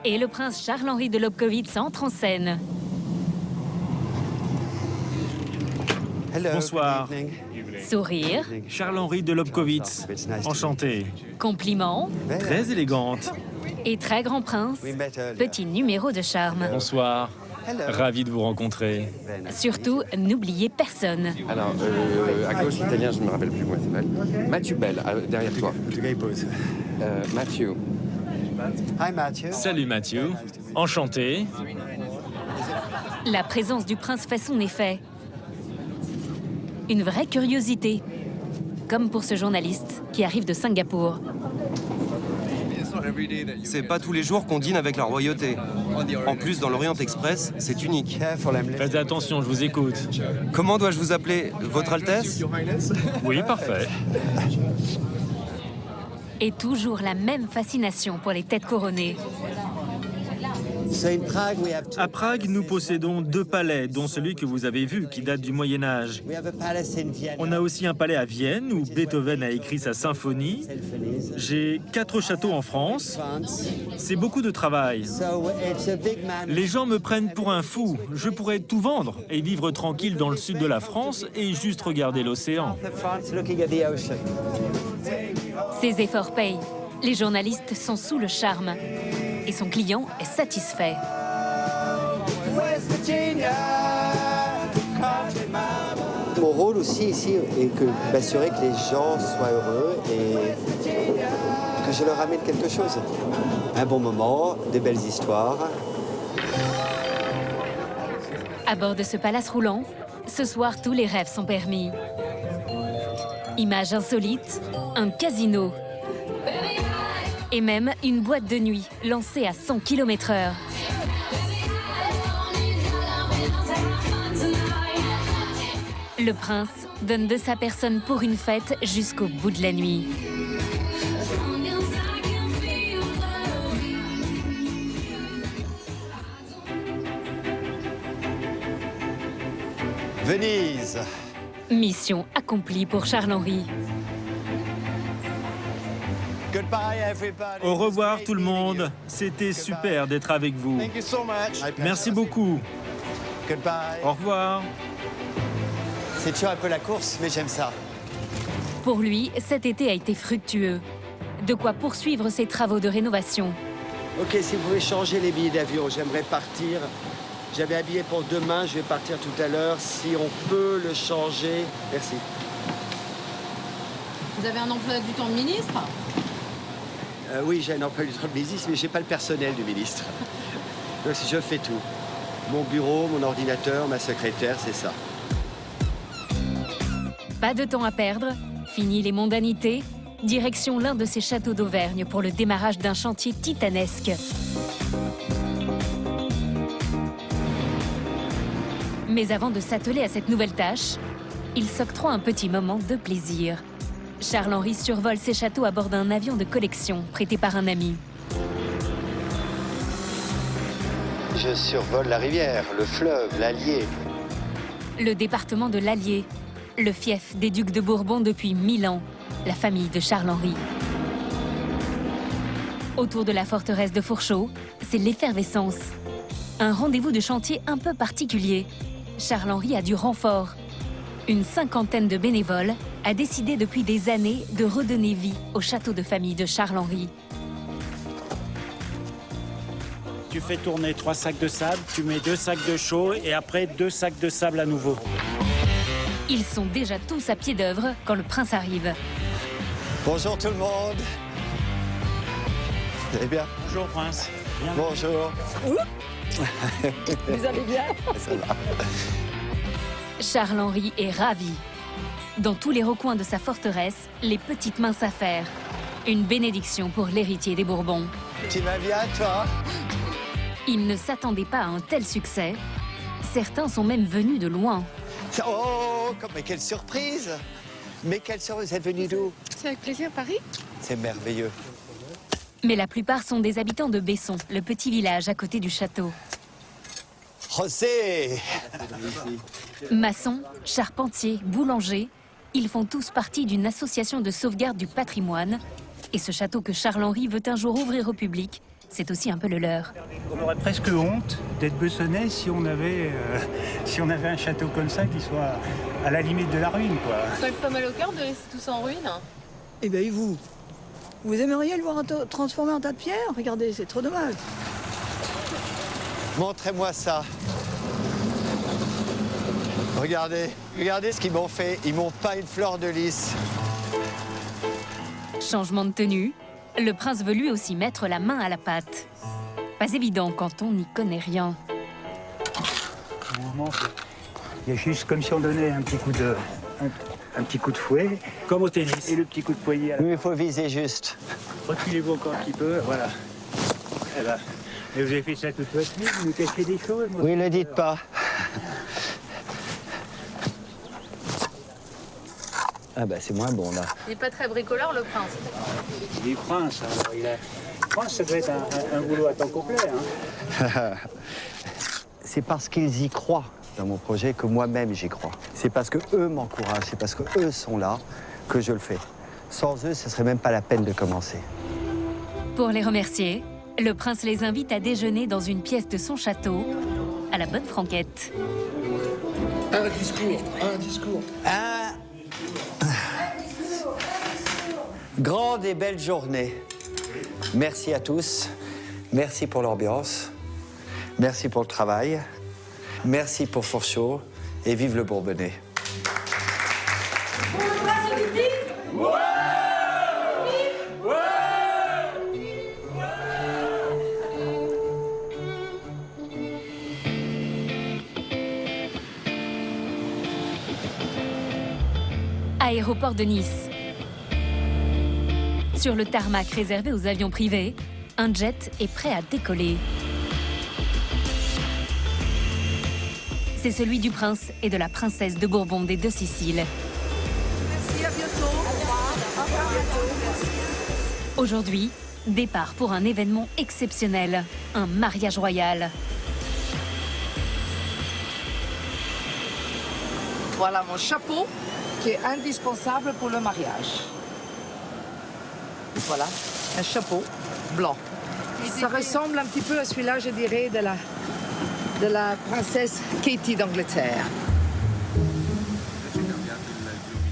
Speaker 1: Et le prince Charles-Henri de Lobkowitz entre en scène.
Speaker 19: Bonsoir.
Speaker 1: Sourire.
Speaker 19: Charles-Henri de Lobkowitz. Enchanté.
Speaker 1: Compliments.
Speaker 19: Très élégante.
Speaker 1: Et très grand prince. Petit numéro de charme.
Speaker 19: Bonsoir. Ravi de vous rencontrer.
Speaker 1: Surtout, n'oubliez personne.
Speaker 6: Alors, à gauche, l'italien, je ne me rappelle plus comment il s'appelle. Mathieu Bell, derrière toi. Mathieu.
Speaker 16: Hi Mathieu.
Speaker 19: Salut Mathieu. Enchanté.
Speaker 1: La présence du prince fait son effet. Une vraie curiosité. Comme pour ce journaliste qui arrive de Singapour.
Speaker 3: C'est pas tous les jours qu'on dîne avec la royauté. En plus, dans l'Orient Express, c'est unique.
Speaker 19: Faites attention, je vous écoute.
Speaker 3: Comment dois-je vous appeler? Votre Altesse?
Speaker 19: Oui, parfait.
Speaker 1: Et toujours la même fascination pour les têtes couronnées.
Speaker 19: À Prague, nous possédons 2 palais, dont celui que vous avez vu, qui date du Moyen-Âge. On a aussi un palais à Vienne, où Beethoven a écrit sa symphonie. J'ai 4 châteaux en France. C'est beaucoup de travail. Les gens me prennent pour un fou. Je pourrais tout vendre et vivre tranquille dans le sud de la France et juste regarder l'océan.
Speaker 1: Ses efforts payent. Les journalistes sont sous le charme. Et son client est satisfait.
Speaker 16: Mon rôle aussi ici est d'assurer que les gens soient heureux et que je leur amène quelque chose. Un bon moment, des belles histoires.
Speaker 1: À bord de ce palace roulant, ce soir, tous les rêves sont permis. Images insolites, un casino. Et même une boîte de nuit lancée à 100 km/h. Le prince donne de sa personne pour une fête jusqu'au bout de la nuit.
Speaker 16: Venise.
Speaker 1: Mission accomplie pour Charles-Henri.
Speaker 19: Au revoir tout le monde. C'était super d'être avec vous. Merci beaucoup. Au revoir.
Speaker 16: C'est toujours un peu la course, mais j'aime ça.
Speaker 1: Pour lui, cet été a été fructueux. De quoi poursuivre ses travaux de rénovation.
Speaker 16: Ok, si vous pouvez changer les billets d'avion, j'aimerais partir. J'avais un billet pour demain, je vais partir tout à l'heure. Si on peut le changer, merci.
Speaker 8: Vous avez un emploi du temps de ministre?
Speaker 16: Oui, j'ai un emploi du temps de ministre, mais j'ai pas le personnel du ministre. Donc je fais tout. Mon bureau, mon ordinateur, ma secrétaire, c'est ça.
Speaker 1: Pas de temps à perdre. Fini les mondanités. Direction l'un de ces châteaux d'Auvergne pour le démarrage d'un chantier titanesque. Mais avant de s'atteler à cette nouvelle tâche, il s'octroie un petit moment de plaisir. Charles-Henri survole ses châteaux à bord d'un avion de collection prêté par un ami.
Speaker 16: Je survole la rivière, le fleuve, l'Allier.
Speaker 1: Le département de l'Allier, le fief des ducs de Bourbon depuis 1000 ans, la famille de Charles-Henri. Autour de la forteresse de Fourchaux, c'est l'effervescence. Un rendez-vous de chantier un peu particulier. Charles-Henri a du renfort. Une cinquantaine de bénévoles a décidé depuis des années de redonner vie au château de famille de Charles-Henri.
Speaker 12: Tu fais tourner 3 sacs de sable, tu mets 2 sacs de chaux et après 2 sacs de sable à nouveau.
Speaker 1: Ils sont déjà tous à pied d'œuvre quand le prince arrive.
Speaker 16: Bonjour tout le monde. Vous allez bien?
Speaker 12: Bonjour prince. Bien.
Speaker 16: Bonjour.
Speaker 11: Vous allez bien?
Speaker 16: Ça va.
Speaker 1: Charles-Henri est ravi. Dans tous les recoins de sa forteresse, les petites mains s'affairent. Une bénédiction pour l'héritier des Bourbons.
Speaker 16: Tu vas bien, toi?
Speaker 1: Il ne s'attendait pas à un tel succès. Certains sont même venus de loin.
Speaker 16: Oh, mais quelle surprise! Mais quelle surprise! Vous êtes venu d'où?
Speaker 18: C'est avec plaisir, Paris.
Speaker 16: C'est merveilleux.
Speaker 1: Mais la plupart sont des habitants de Besson, le petit village à côté du château.
Speaker 16: José!
Speaker 1: Maçons, charpentiers, boulangers, ils font tous partie d'une association de sauvegarde du patrimoine. Et ce château que Charles-Henri veut un jour ouvrir au public, c'est aussi un peu le leur.
Speaker 12: On aurait presque honte d'être bessonnais si on avait un château comme ça qui soit à la limite de la ruine, quoi.
Speaker 8: Ça fait pas mal au cœur de laisser tout ça en ruine?
Speaker 9: Eh bien, et vous aimeriez le voir transformé en tas de pierres? Regardez, c'est trop dommage.
Speaker 16: Montrez-moi ça. Regardez ce qu'ils m'ont fait. Ils m'ont peint une fleur de lys.
Speaker 1: Changement de tenue, le prince veut lui aussi mettre la main à la pâte. Pas évident quand on n'y connaît rien.
Speaker 12: Le mouvement, il y a juste comme si on donnait un petit coup de fouet, comme au tennis, et le petit coup de poignet.
Speaker 16: Oui, il faut viser juste.
Speaker 12: Reculez-vous encore un petit peu, voilà. Eh ben, et vous avez fait ça toute votre vie, vous nous cachez des choses, moi.
Speaker 16: Oui, ne dites pas. Ah bah c'est moins bon là.
Speaker 8: Il n'est pas très bricoleur, le prince.
Speaker 12: Il est prince, alors prince, ça doit être un boulot à temps complet. Hein.
Speaker 16: C'est parce qu'ils y croient dans mon projet que moi-même j'y crois. C'est parce que eux m'encouragent, c'est parce que eux sont là que je le fais. Sans eux, ce serait même pas la peine de commencer.
Speaker 1: Pour les remercier, le prince les invite à déjeuner dans une pièce de son château, à la bonne franquette.
Speaker 6: Un discours.
Speaker 16: Grande et belle journée. Merci à tous. Merci pour l'ambiance. Merci pour le travail. Merci pour Fourchot. Et vive le Bourbonnais.
Speaker 1: Aéroport de Nice. Sur le tarmac réservé aux avions privés, un jet est prêt à décoller. C'est celui du prince et de la princesse de Bourbon des Deux Siciles.
Speaker 9: Merci, à bientôt. Au revoir.
Speaker 1: Aujourd'hui, départ pour un événement exceptionnel, un mariage royal.
Speaker 9: Voilà mon chapeau qui est indispensable pour le mariage. Voilà, un chapeau blanc. Ça ressemble un petit peu à celui-là, je dirais, de la princesse Katie d'Angleterre.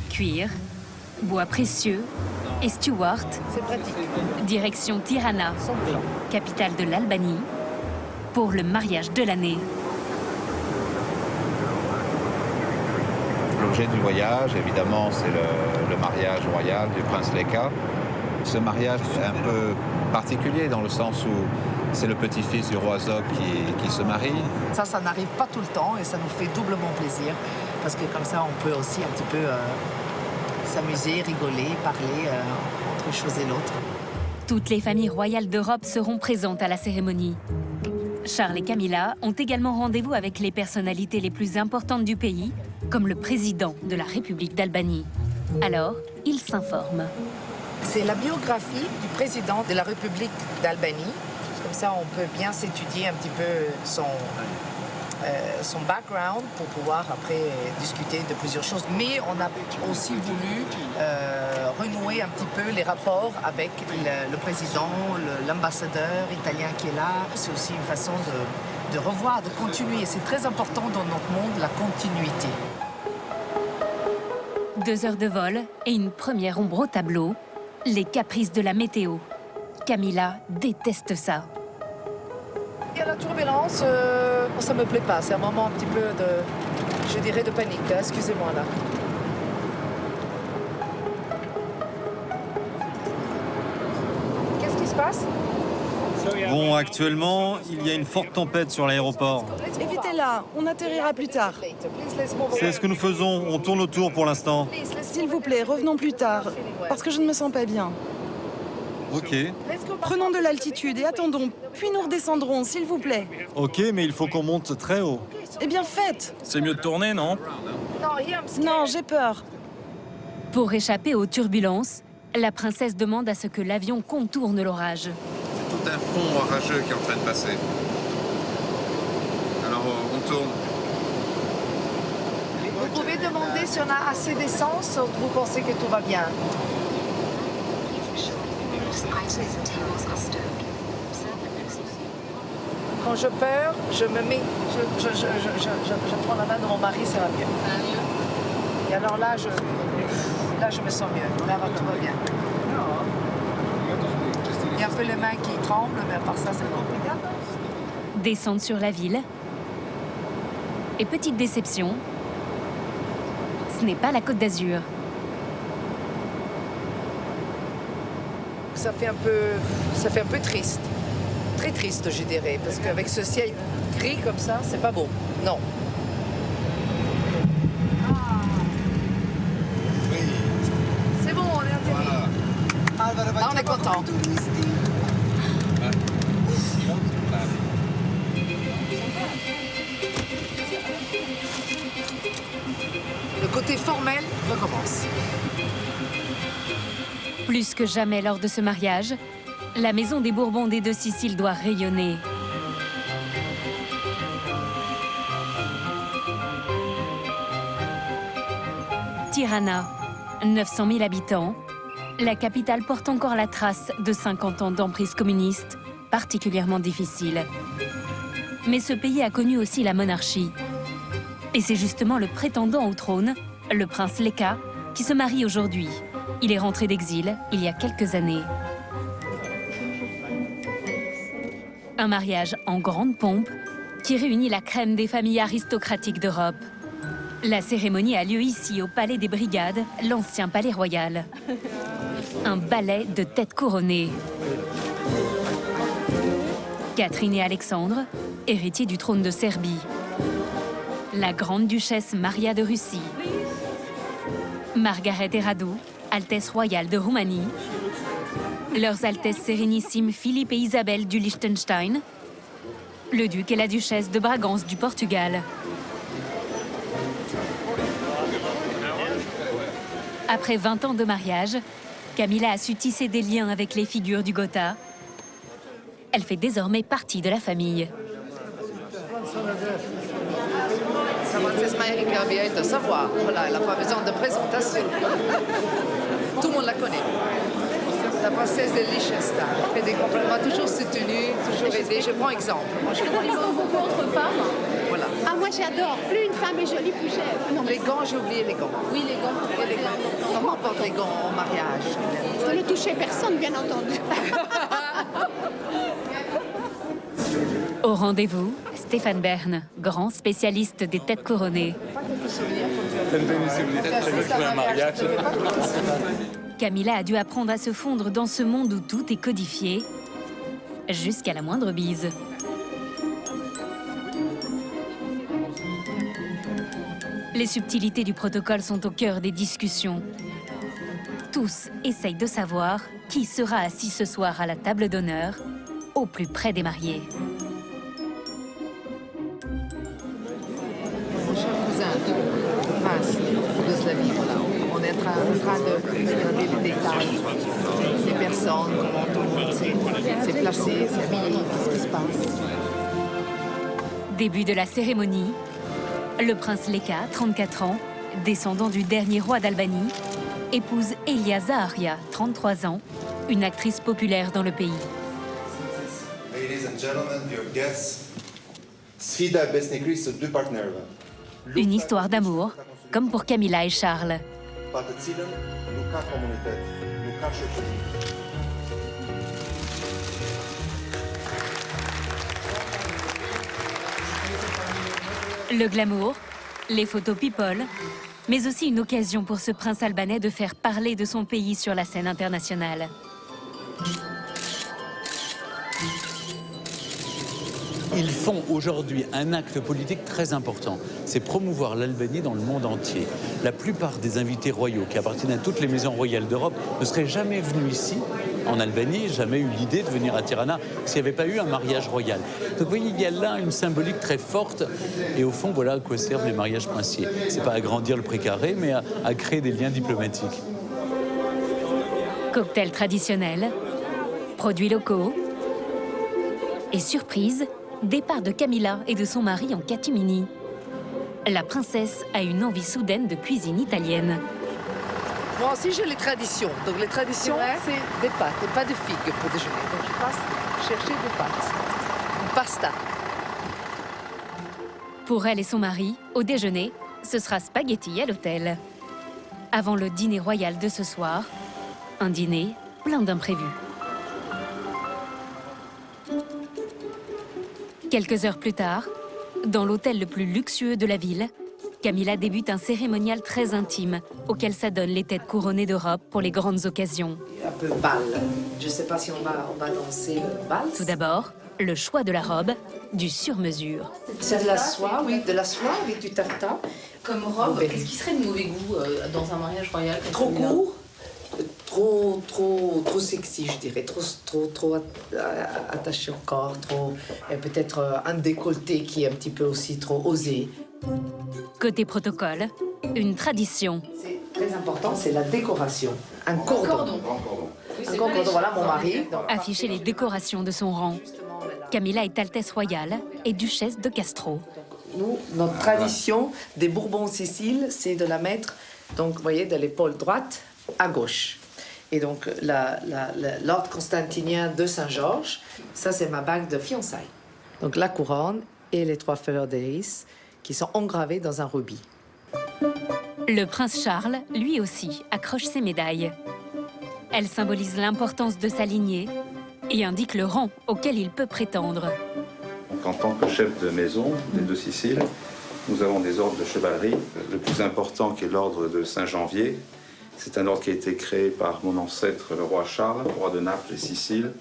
Speaker 1: Cuir, bois précieux et Stuart.
Speaker 9: C'est pratique.
Speaker 1: Direction Tirana, capitale de l'Albanie, pour le mariage de l'année.
Speaker 20: L'objet du voyage, évidemment, c'est le mariage royal du prince Leka. Ce mariage est un peu particulier dans le sens où c'est le petit-fils du roi Zog qui se marie.
Speaker 9: Ça n'arrive pas tout le temps et ça nous fait doublement plaisir parce que comme ça, on peut aussi un petit peu s'amuser, rigoler, parler entre une chose et l'autre.
Speaker 1: Toutes les familles royales d'Europe seront présentes à la cérémonie. Charles et Camilla ont également rendez-vous avec les personnalités les plus importantes du pays, comme le président de la République d'Albanie. Alors, ils s'informent.
Speaker 9: C'est la biographie du président de la République d'Albanie. Comme ça, on peut bien s'étudier un petit peu son background pour pouvoir après discuter de plusieurs choses. Mais on a aussi voulu renouer un petit peu les rapports avec le président, l'ambassadeur italien qui est là. C'est aussi une façon de revoir, de continuer. C'est très important dans notre monde, la continuité.
Speaker 1: 2 heures de vol et une première ombre au tableau. Les caprices de la météo. Camilla déteste ça.
Speaker 9: Il y a la turbulence, ça me plaît pas. C'est un moment un petit peu je dirais, de panique. Excusez-moi là. Qu'est-ce qui se passe?
Speaker 12: Sorry,
Speaker 14: Bon, actuellement, il y a une forte tempête sur l'aéroport.
Speaker 11: Évitez-la, on atterrira plus tard.
Speaker 14: C'est ce que nous faisons, on tourne autour pour l'instant.
Speaker 11: S'il vous plaît, revenons plus tard, parce que je ne me sens pas bien.
Speaker 14: Ok.
Speaker 11: Prenons de l'altitude et attendons, puis nous redescendrons, s'il vous plaît.
Speaker 14: Ok, mais il faut qu'on monte très haut.
Speaker 11: Eh bien, faites.
Speaker 10: C'est mieux de tourner, non?
Speaker 11: Non, j'ai peur.
Speaker 1: Pour échapper aux turbulences, la princesse demande à ce que l'avion contourne l'orage.
Speaker 20: C'est tout un front orageux qui est en train de passer. Alors on tourne.
Speaker 9: Vous pouvez demander si on a assez d'essence ou vous pensez que tout va bien. Quand je peur, je me mets, je prends la main de mon mari, ça va mieux. Et alors là, je me sens mieux. Là, tout va bien. Il y a un peu les mains qui tremblent, mais à part ça, c'est bon.
Speaker 1: Descendre sur la ville. Et petite déception, ce n'est pas la Côte d'Azur.
Speaker 9: Ça fait un peu triste. Très triste, je dirais, parce qu'avec ce ciel gris comme ça, c'est pas beau. Non. C'est bon, on est atterri. Là, on est content. Le côté formel recommence.
Speaker 1: Plus que jamais lors de ce mariage, la maison des Bourbons des Deux Siciles doit rayonner. Tirana, 900 000 habitants, la capitale porte encore la trace de 50 ans d'emprise communiste, particulièrement difficile. Mais ce pays a connu aussi la monarchie. Et c'est justement le prétendant au trône, le prince Leka, qui se marie aujourd'hui. Il est rentré d'exil il y a quelques années. Un mariage en grande pompe qui réunit la crème des familles aristocratiques d'Europe. La cérémonie a lieu ici, au Palais des Brigades, l'ancien palais royal. Un ballet de têtes couronnées. Catherine et Alexandre, héritiers du trône de Serbie. La grande duchesse Maria de Russie. Margaret et Radu, Altesse royale de Roumanie. Leurs Altesses sérénissimes Philippe et Isabelle du Liechtenstein. Le duc et la duchesse de Bragance du Portugal. Après 20 ans de mariage, Camilla a su tisser des liens avec les figures du Gotha. Elle fait désormais partie de la famille.
Speaker 9: La princesse Marika vient de savoir. Voilà, elle n'a pas besoin de présentation. Tout le monde la connaît. La princesse de Liechtenstein. Elle fait des compliments, toujours soutenue, toujours aidée. Je prends exemple. Moi, je prends exemple.
Speaker 18: Beaucoup autres femmes.
Speaker 9: Voilà.
Speaker 18: Ah, moi j'adore. Plus une femme est jolie, plus j'aime.
Speaker 9: Les gants, j'ai oublié les gants.
Speaker 18: Oui, les gants.
Speaker 9: Et les gants. Comment on porte les gants au mariage?
Speaker 18: Ne touchez personne, bien entendu.
Speaker 1: Au rendez-vous, Stéphane Bern, grand spécialiste des têtes couronnées. Camilla a dû apprendre à se fondre dans ce monde où tout est codifié, jusqu'à la moindre bise. Les subtilités du protocole sont au cœur des discussions. Tous essayent de savoir qui sera assis ce soir à la table d'honneur, au plus près des mariés.
Speaker 9: Mon cher cousin, Prince de Slavie, voilà. On est en train de regarder les détails, les personnes, comment tout le monde s'est placé, s'est habillé, qu'est-ce qui se passe.
Speaker 1: Début de la cérémonie, le prince Leka, 34 ans, descendant du dernier roi d'Albanie, épouse Elia Zaharia, 33 ans, une actrice populaire dans le pays.
Speaker 4: Ladies and gentlemen, dear guests, Sfida Besnikri se deux partenaires.
Speaker 1: Une histoire d'amour, comme pour Camilla et Charles. Le glamour, les photos people, mais aussi une occasion pour ce prince albanais de faire parler de son pays sur la scène internationale.
Speaker 7: Ils font aujourd'hui un acte politique très important. C'est promouvoir l'Albanie dans le monde entier. La plupart des invités royaux qui appartiennent à toutes les maisons royales d'Europe ne seraient jamais venus ici, en Albanie, jamais eu l'idée de venir à Tirana s'il n'y avait pas eu un mariage royal. Donc vous voyez, il y a là une symbolique très forte. Et au fond, voilà à quoi servent les mariages princiers. C'est pas à agrandir le précaré, mais à créer des liens diplomatiques.
Speaker 1: Cocktails traditionnels, produits locaux et surprise, départ de Camilla et de son mari en catimini. La princesse a une envie soudaine de cuisine italienne.
Speaker 9: Moi aussi, j'ai les traditions. Donc les traditions, c'est des pâtes, et pas de figues pour déjeuner. Donc je passe chercher des pâtes. Une pasta.
Speaker 1: Pour elle et son mari, au déjeuner, ce sera spaghetti à l'hôtel. Avant le dîner royal de ce soir, un dîner plein d'imprévus. Quelques heures plus tard, dans l'hôtel le plus luxueux de la ville, Camilla débute un cérémonial très intime auquel s'adonnent les têtes couronnées d'Europe pour les grandes occasions.
Speaker 9: Un peu bal. Je ne sais pas si on va danser le bal.
Speaker 1: Tout d'abord, le choix de la robe, du sur-mesure.
Speaker 9: C'est de la soie, oui, de la soie avec du taffetas.
Speaker 8: Comme robe, qu'est-ce qui serait de mauvais goût dans un mariage royal?
Speaker 9: Trop court, trop sexy, je dirais, trop attaché au corps, peut-être un décolleté qui est un petit peu aussi trop osé.
Speaker 1: Côté protocole, une tradition.
Speaker 9: C'est très important, c'est la décoration. Un cordon. Un cordon, voilà mon mari.
Speaker 1: Afficher les décorations de son rang. Camilla est Altesse royale et duchesse de Castro.
Speaker 9: Nous, notre tradition des Bourbons-Sicile, c'est de la mettre, donc, vous voyez, de l'épaule droite à gauche. Et donc, l'ordre constantinien de Saint-Georges, ça, c'est ma bague de fiançailles. Donc, la couronne et les 3 fleurs de lys qui sont engravées dans un rubis.
Speaker 1: Le prince Charles, lui aussi, accroche ses médailles. Elles symbolisent l'importance de sa lignée et indiquent le rang auquel il peut prétendre.
Speaker 20: Donc, en tant que chef de maison des 2 Siciles, nous avons des ordres de chevalerie. Le plus important, qui est l'ordre de Saint-Janvier, c'est un ordre qui a été créé par mon ancêtre, le roi Charles, roi de Naples et Sicile.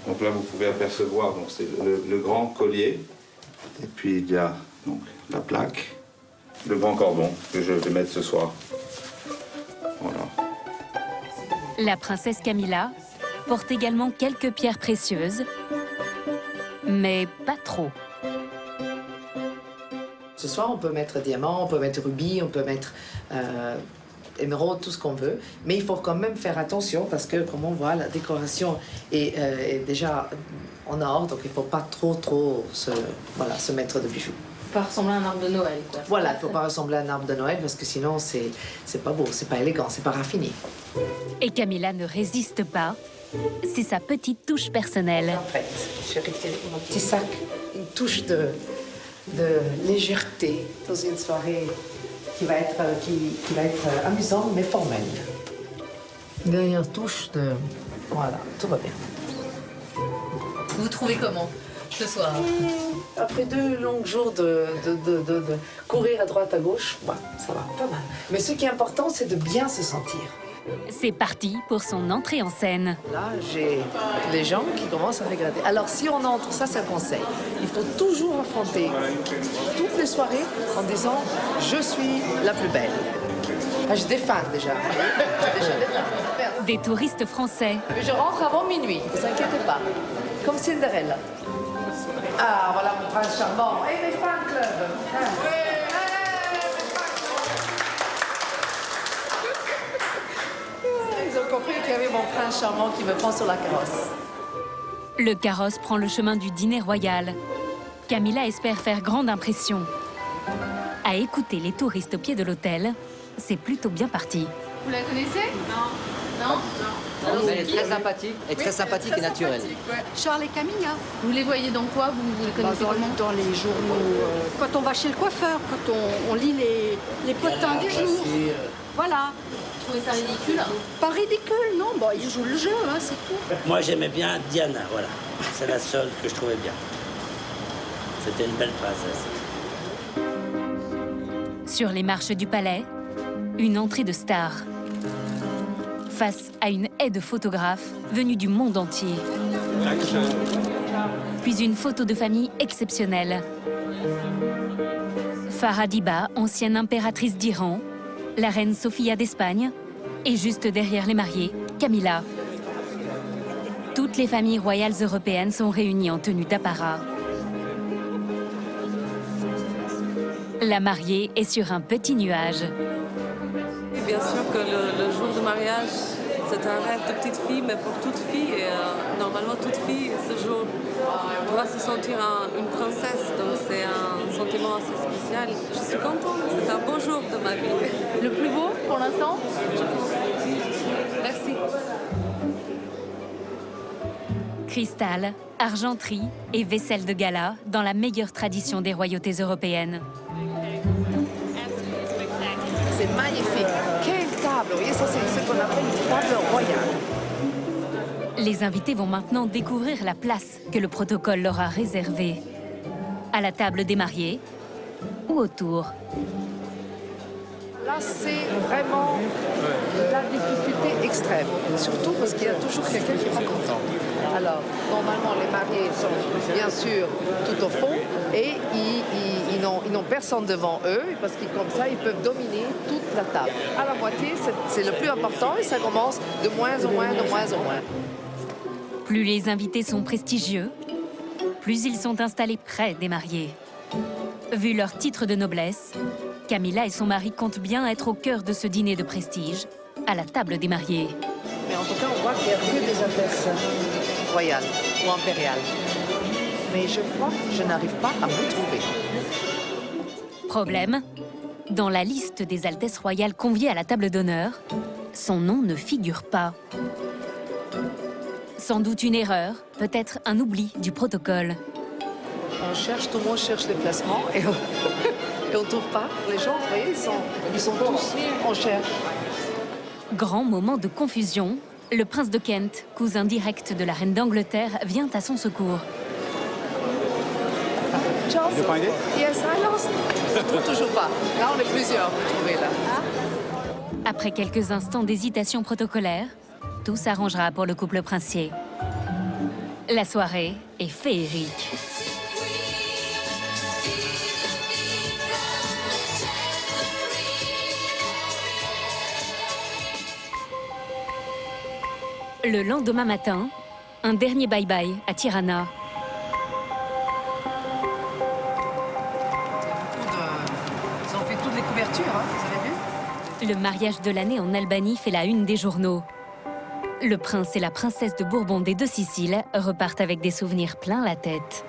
Speaker 20: Donc là, vous pouvez apercevoir, donc c'est le grand collier. Et puis il y a donc la plaque, le grand cordon que je vais mettre ce soir. Voilà.
Speaker 1: La princesse Camilla porte également quelques pierres précieuses, mais pas trop.
Speaker 9: Ce soir, on peut mettre diamant, on peut mettre rubis, on peut mettre émeraude, tout ce qu'on veut. Mais il faut quand même faire attention parce que, comme on voit, la décoration est déjà en ordre, donc il ne faut pas trop se mettre de bijoux.
Speaker 8: Pas ressembler à un arbre de Noël, quoi.
Speaker 9: Voilà, il ne faut pas ressembler à un arbre de Noël parce que sinon, c'est pas beau, c'est pas élégant, c'est pas raffiné.
Speaker 1: Et Camilla ne résiste pas. C'est sa petite touche personnelle.
Speaker 9: En fait, j'ai retiré mon petit sac, une touche de légèreté dans une soirée qui va être amusante mais formelle. Une dernière touche de... Voilà, tout va bien.
Speaker 8: Vous vous trouvez comment ce soir?
Speaker 9: Après 2 longs jours de courir à droite à gauche, ouais, ça va, pas mal. Mais ce qui est important, c'est de bien se sentir.
Speaker 1: C'est parti pour son entrée en scène.
Speaker 9: Là, j'ai les gens qui commencent à regarder. Alors, si on entre, ça c'est un conseil, il faut toujours affronter toutes les soirées en disant « Je suis la plus belle ». Ah, j'ai des fans déjà. J'ai déjà des fans.
Speaker 1: Des touristes français.
Speaker 9: Mais je rentre avant minuit, ne vous inquiétez pas. Comme Cinderella. Ah, voilà mon prince charmant. Et mes fan clubs. Ils ont compris qu'il y avait mon prince charmant qui me prend sur la carrosse.
Speaker 1: Le carrosse prend le chemin du dîner royal. Camilla espère faire grande impression. À écouter les touristes au pied de l'hôtel, c'est plutôt bien parti.
Speaker 8: Vous la connaissez? Non.
Speaker 24: Elle est très sympathique, et naturelle.
Speaker 18: Charles et Camilla.
Speaker 8: Vous les voyez dans quoi? Vous les connaissez comment?
Speaker 18: Dans les journaux, quand on va chez le coiffeur, quand on lit les potins du jour. Voilà.
Speaker 8: Vous trouvez ça ridicule?
Speaker 18: Pas ridicule, non. Bon, ils jouent le jeu, hein, c'est tout.
Speaker 17: Moi, j'aimais bien Diana, voilà. C'est la seule que je trouvais bien. C'était une belle princesse.
Speaker 1: Sur les marches du palais, une entrée de star. Face à une haie de photographes venus du monde entier. puis une photo de famille exceptionnelle. Farah Diba, ancienne impératrice d'Iran, la reine Sofia d'Espagne, et juste derrière les mariés, Camilla. Toutes les familles royales européennes sont réunies en tenue d'apparat. La mariée est sur un petit nuage.
Speaker 2: Bien sûr que le jour du mariage, c'est un rêve de petite fille, mais pour toute fille, normalement toute fille, ce jour doit se sentir une princesse, donc c'est un sentiment assez spécial. Je suis contente, c'est un beau jour de ma vie.
Speaker 8: Le plus beau pour l'instant?
Speaker 2: Merci.
Speaker 1: Cristal, argenterie et vaisselle de gala dans la meilleure tradition des royautés européennes.
Speaker 9: C'est magnifique. Quelle table! Vous voyez, ça c'est ce qu'on appelle une table royale.
Speaker 1: Les invités vont maintenant découvrir la place que le protocole leur a réservée. À la table des mariés ou autour.
Speaker 9: Là, c'est vraiment la difficulté extrême. Surtout parce qu'il y a toujours quelqu'un qui n'est pas content. Alors, normalement, les mariés sont bien sûr tout au fond et ils n'ont personne devant eux parce que comme ça, ils peuvent dominer toute la table. À la moitié, c'est le plus important et ça commence de moins en moins, de moins en moins.
Speaker 1: Plus les invités sont prestigieux, plus ils sont installés près des mariés. Vu leur titre de noblesse, Camilla et son mari comptent bien être au cœur de ce dîner de prestige, à la table des mariés.
Speaker 9: Mais en tout cas, on voit qu'il n'y a que des altesses royales ou impériales. Mais je crois que je n'arrive pas à me trouver.
Speaker 1: Problème, dans la liste des altesses royales conviées à la table d'honneur, son nom ne figure pas. Sans doute une erreur, peut-être un oubli du protocole.
Speaker 9: On cherche, tout le monde cherche les placements et on ne trouve pas. Les gens, vous voyez, ils sont tous en cherche.
Speaker 1: Grand moment de confusion, le prince de Kent, cousin direct de la reine d'Angleterre, vient à son secours.
Speaker 9: Charles, yes, I lost. Je ne trouve toujours pas. Là, on est plusieurs pour trouver là.
Speaker 1: Après quelques instants d'hésitation protocolaire, tout s'arrangera pour le couple princier. La soirée est féerique. Le lendemain matin, un dernier bye-bye à Tirana.
Speaker 9: Ils ont fait toutes les couvertures, hein, vous avez vu?
Speaker 1: Le mariage de l'année en Albanie fait la une des journaux. Le prince et la princesse de Bourbon des Deux Siciles repartent avec des souvenirs plein la tête.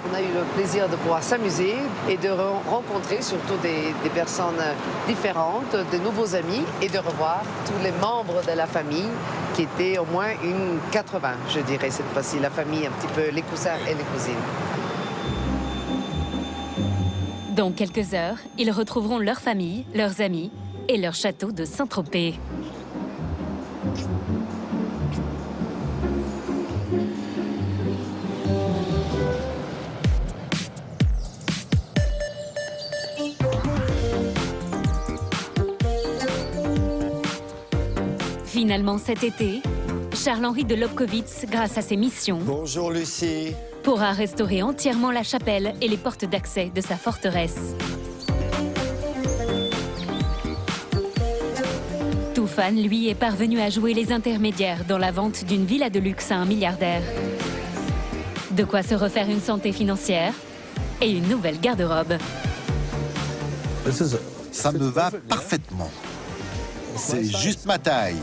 Speaker 9: On a eu le plaisir de pouvoir s'amuser et de rencontrer surtout des personnes différentes, de nouveaux amis et de revoir tous les membres de la famille qui étaient au moins une 80, je dirais cette fois-ci, la famille un petit peu, les cousins et les cousines.
Speaker 1: Dans quelques heures, ils retrouveront leur famille, leurs amis et leur château de Saint-Tropez. Finalement, cet été, Charles-Henri de Lobkowitz, grâce à ses missions,
Speaker 16: Bonjour Lucie.
Speaker 1: pourra restaurer entièrement la chapelle et les portes d'accès de sa forteresse. Toufan, lui, est parvenu à jouer les intermédiaires dans la vente d'une villa de luxe à un milliardaire. De quoi se refaire une santé financière et une nouvelle garde-robe.
Speaker 15: Ça me va parfaitement. C'est juste ma taille.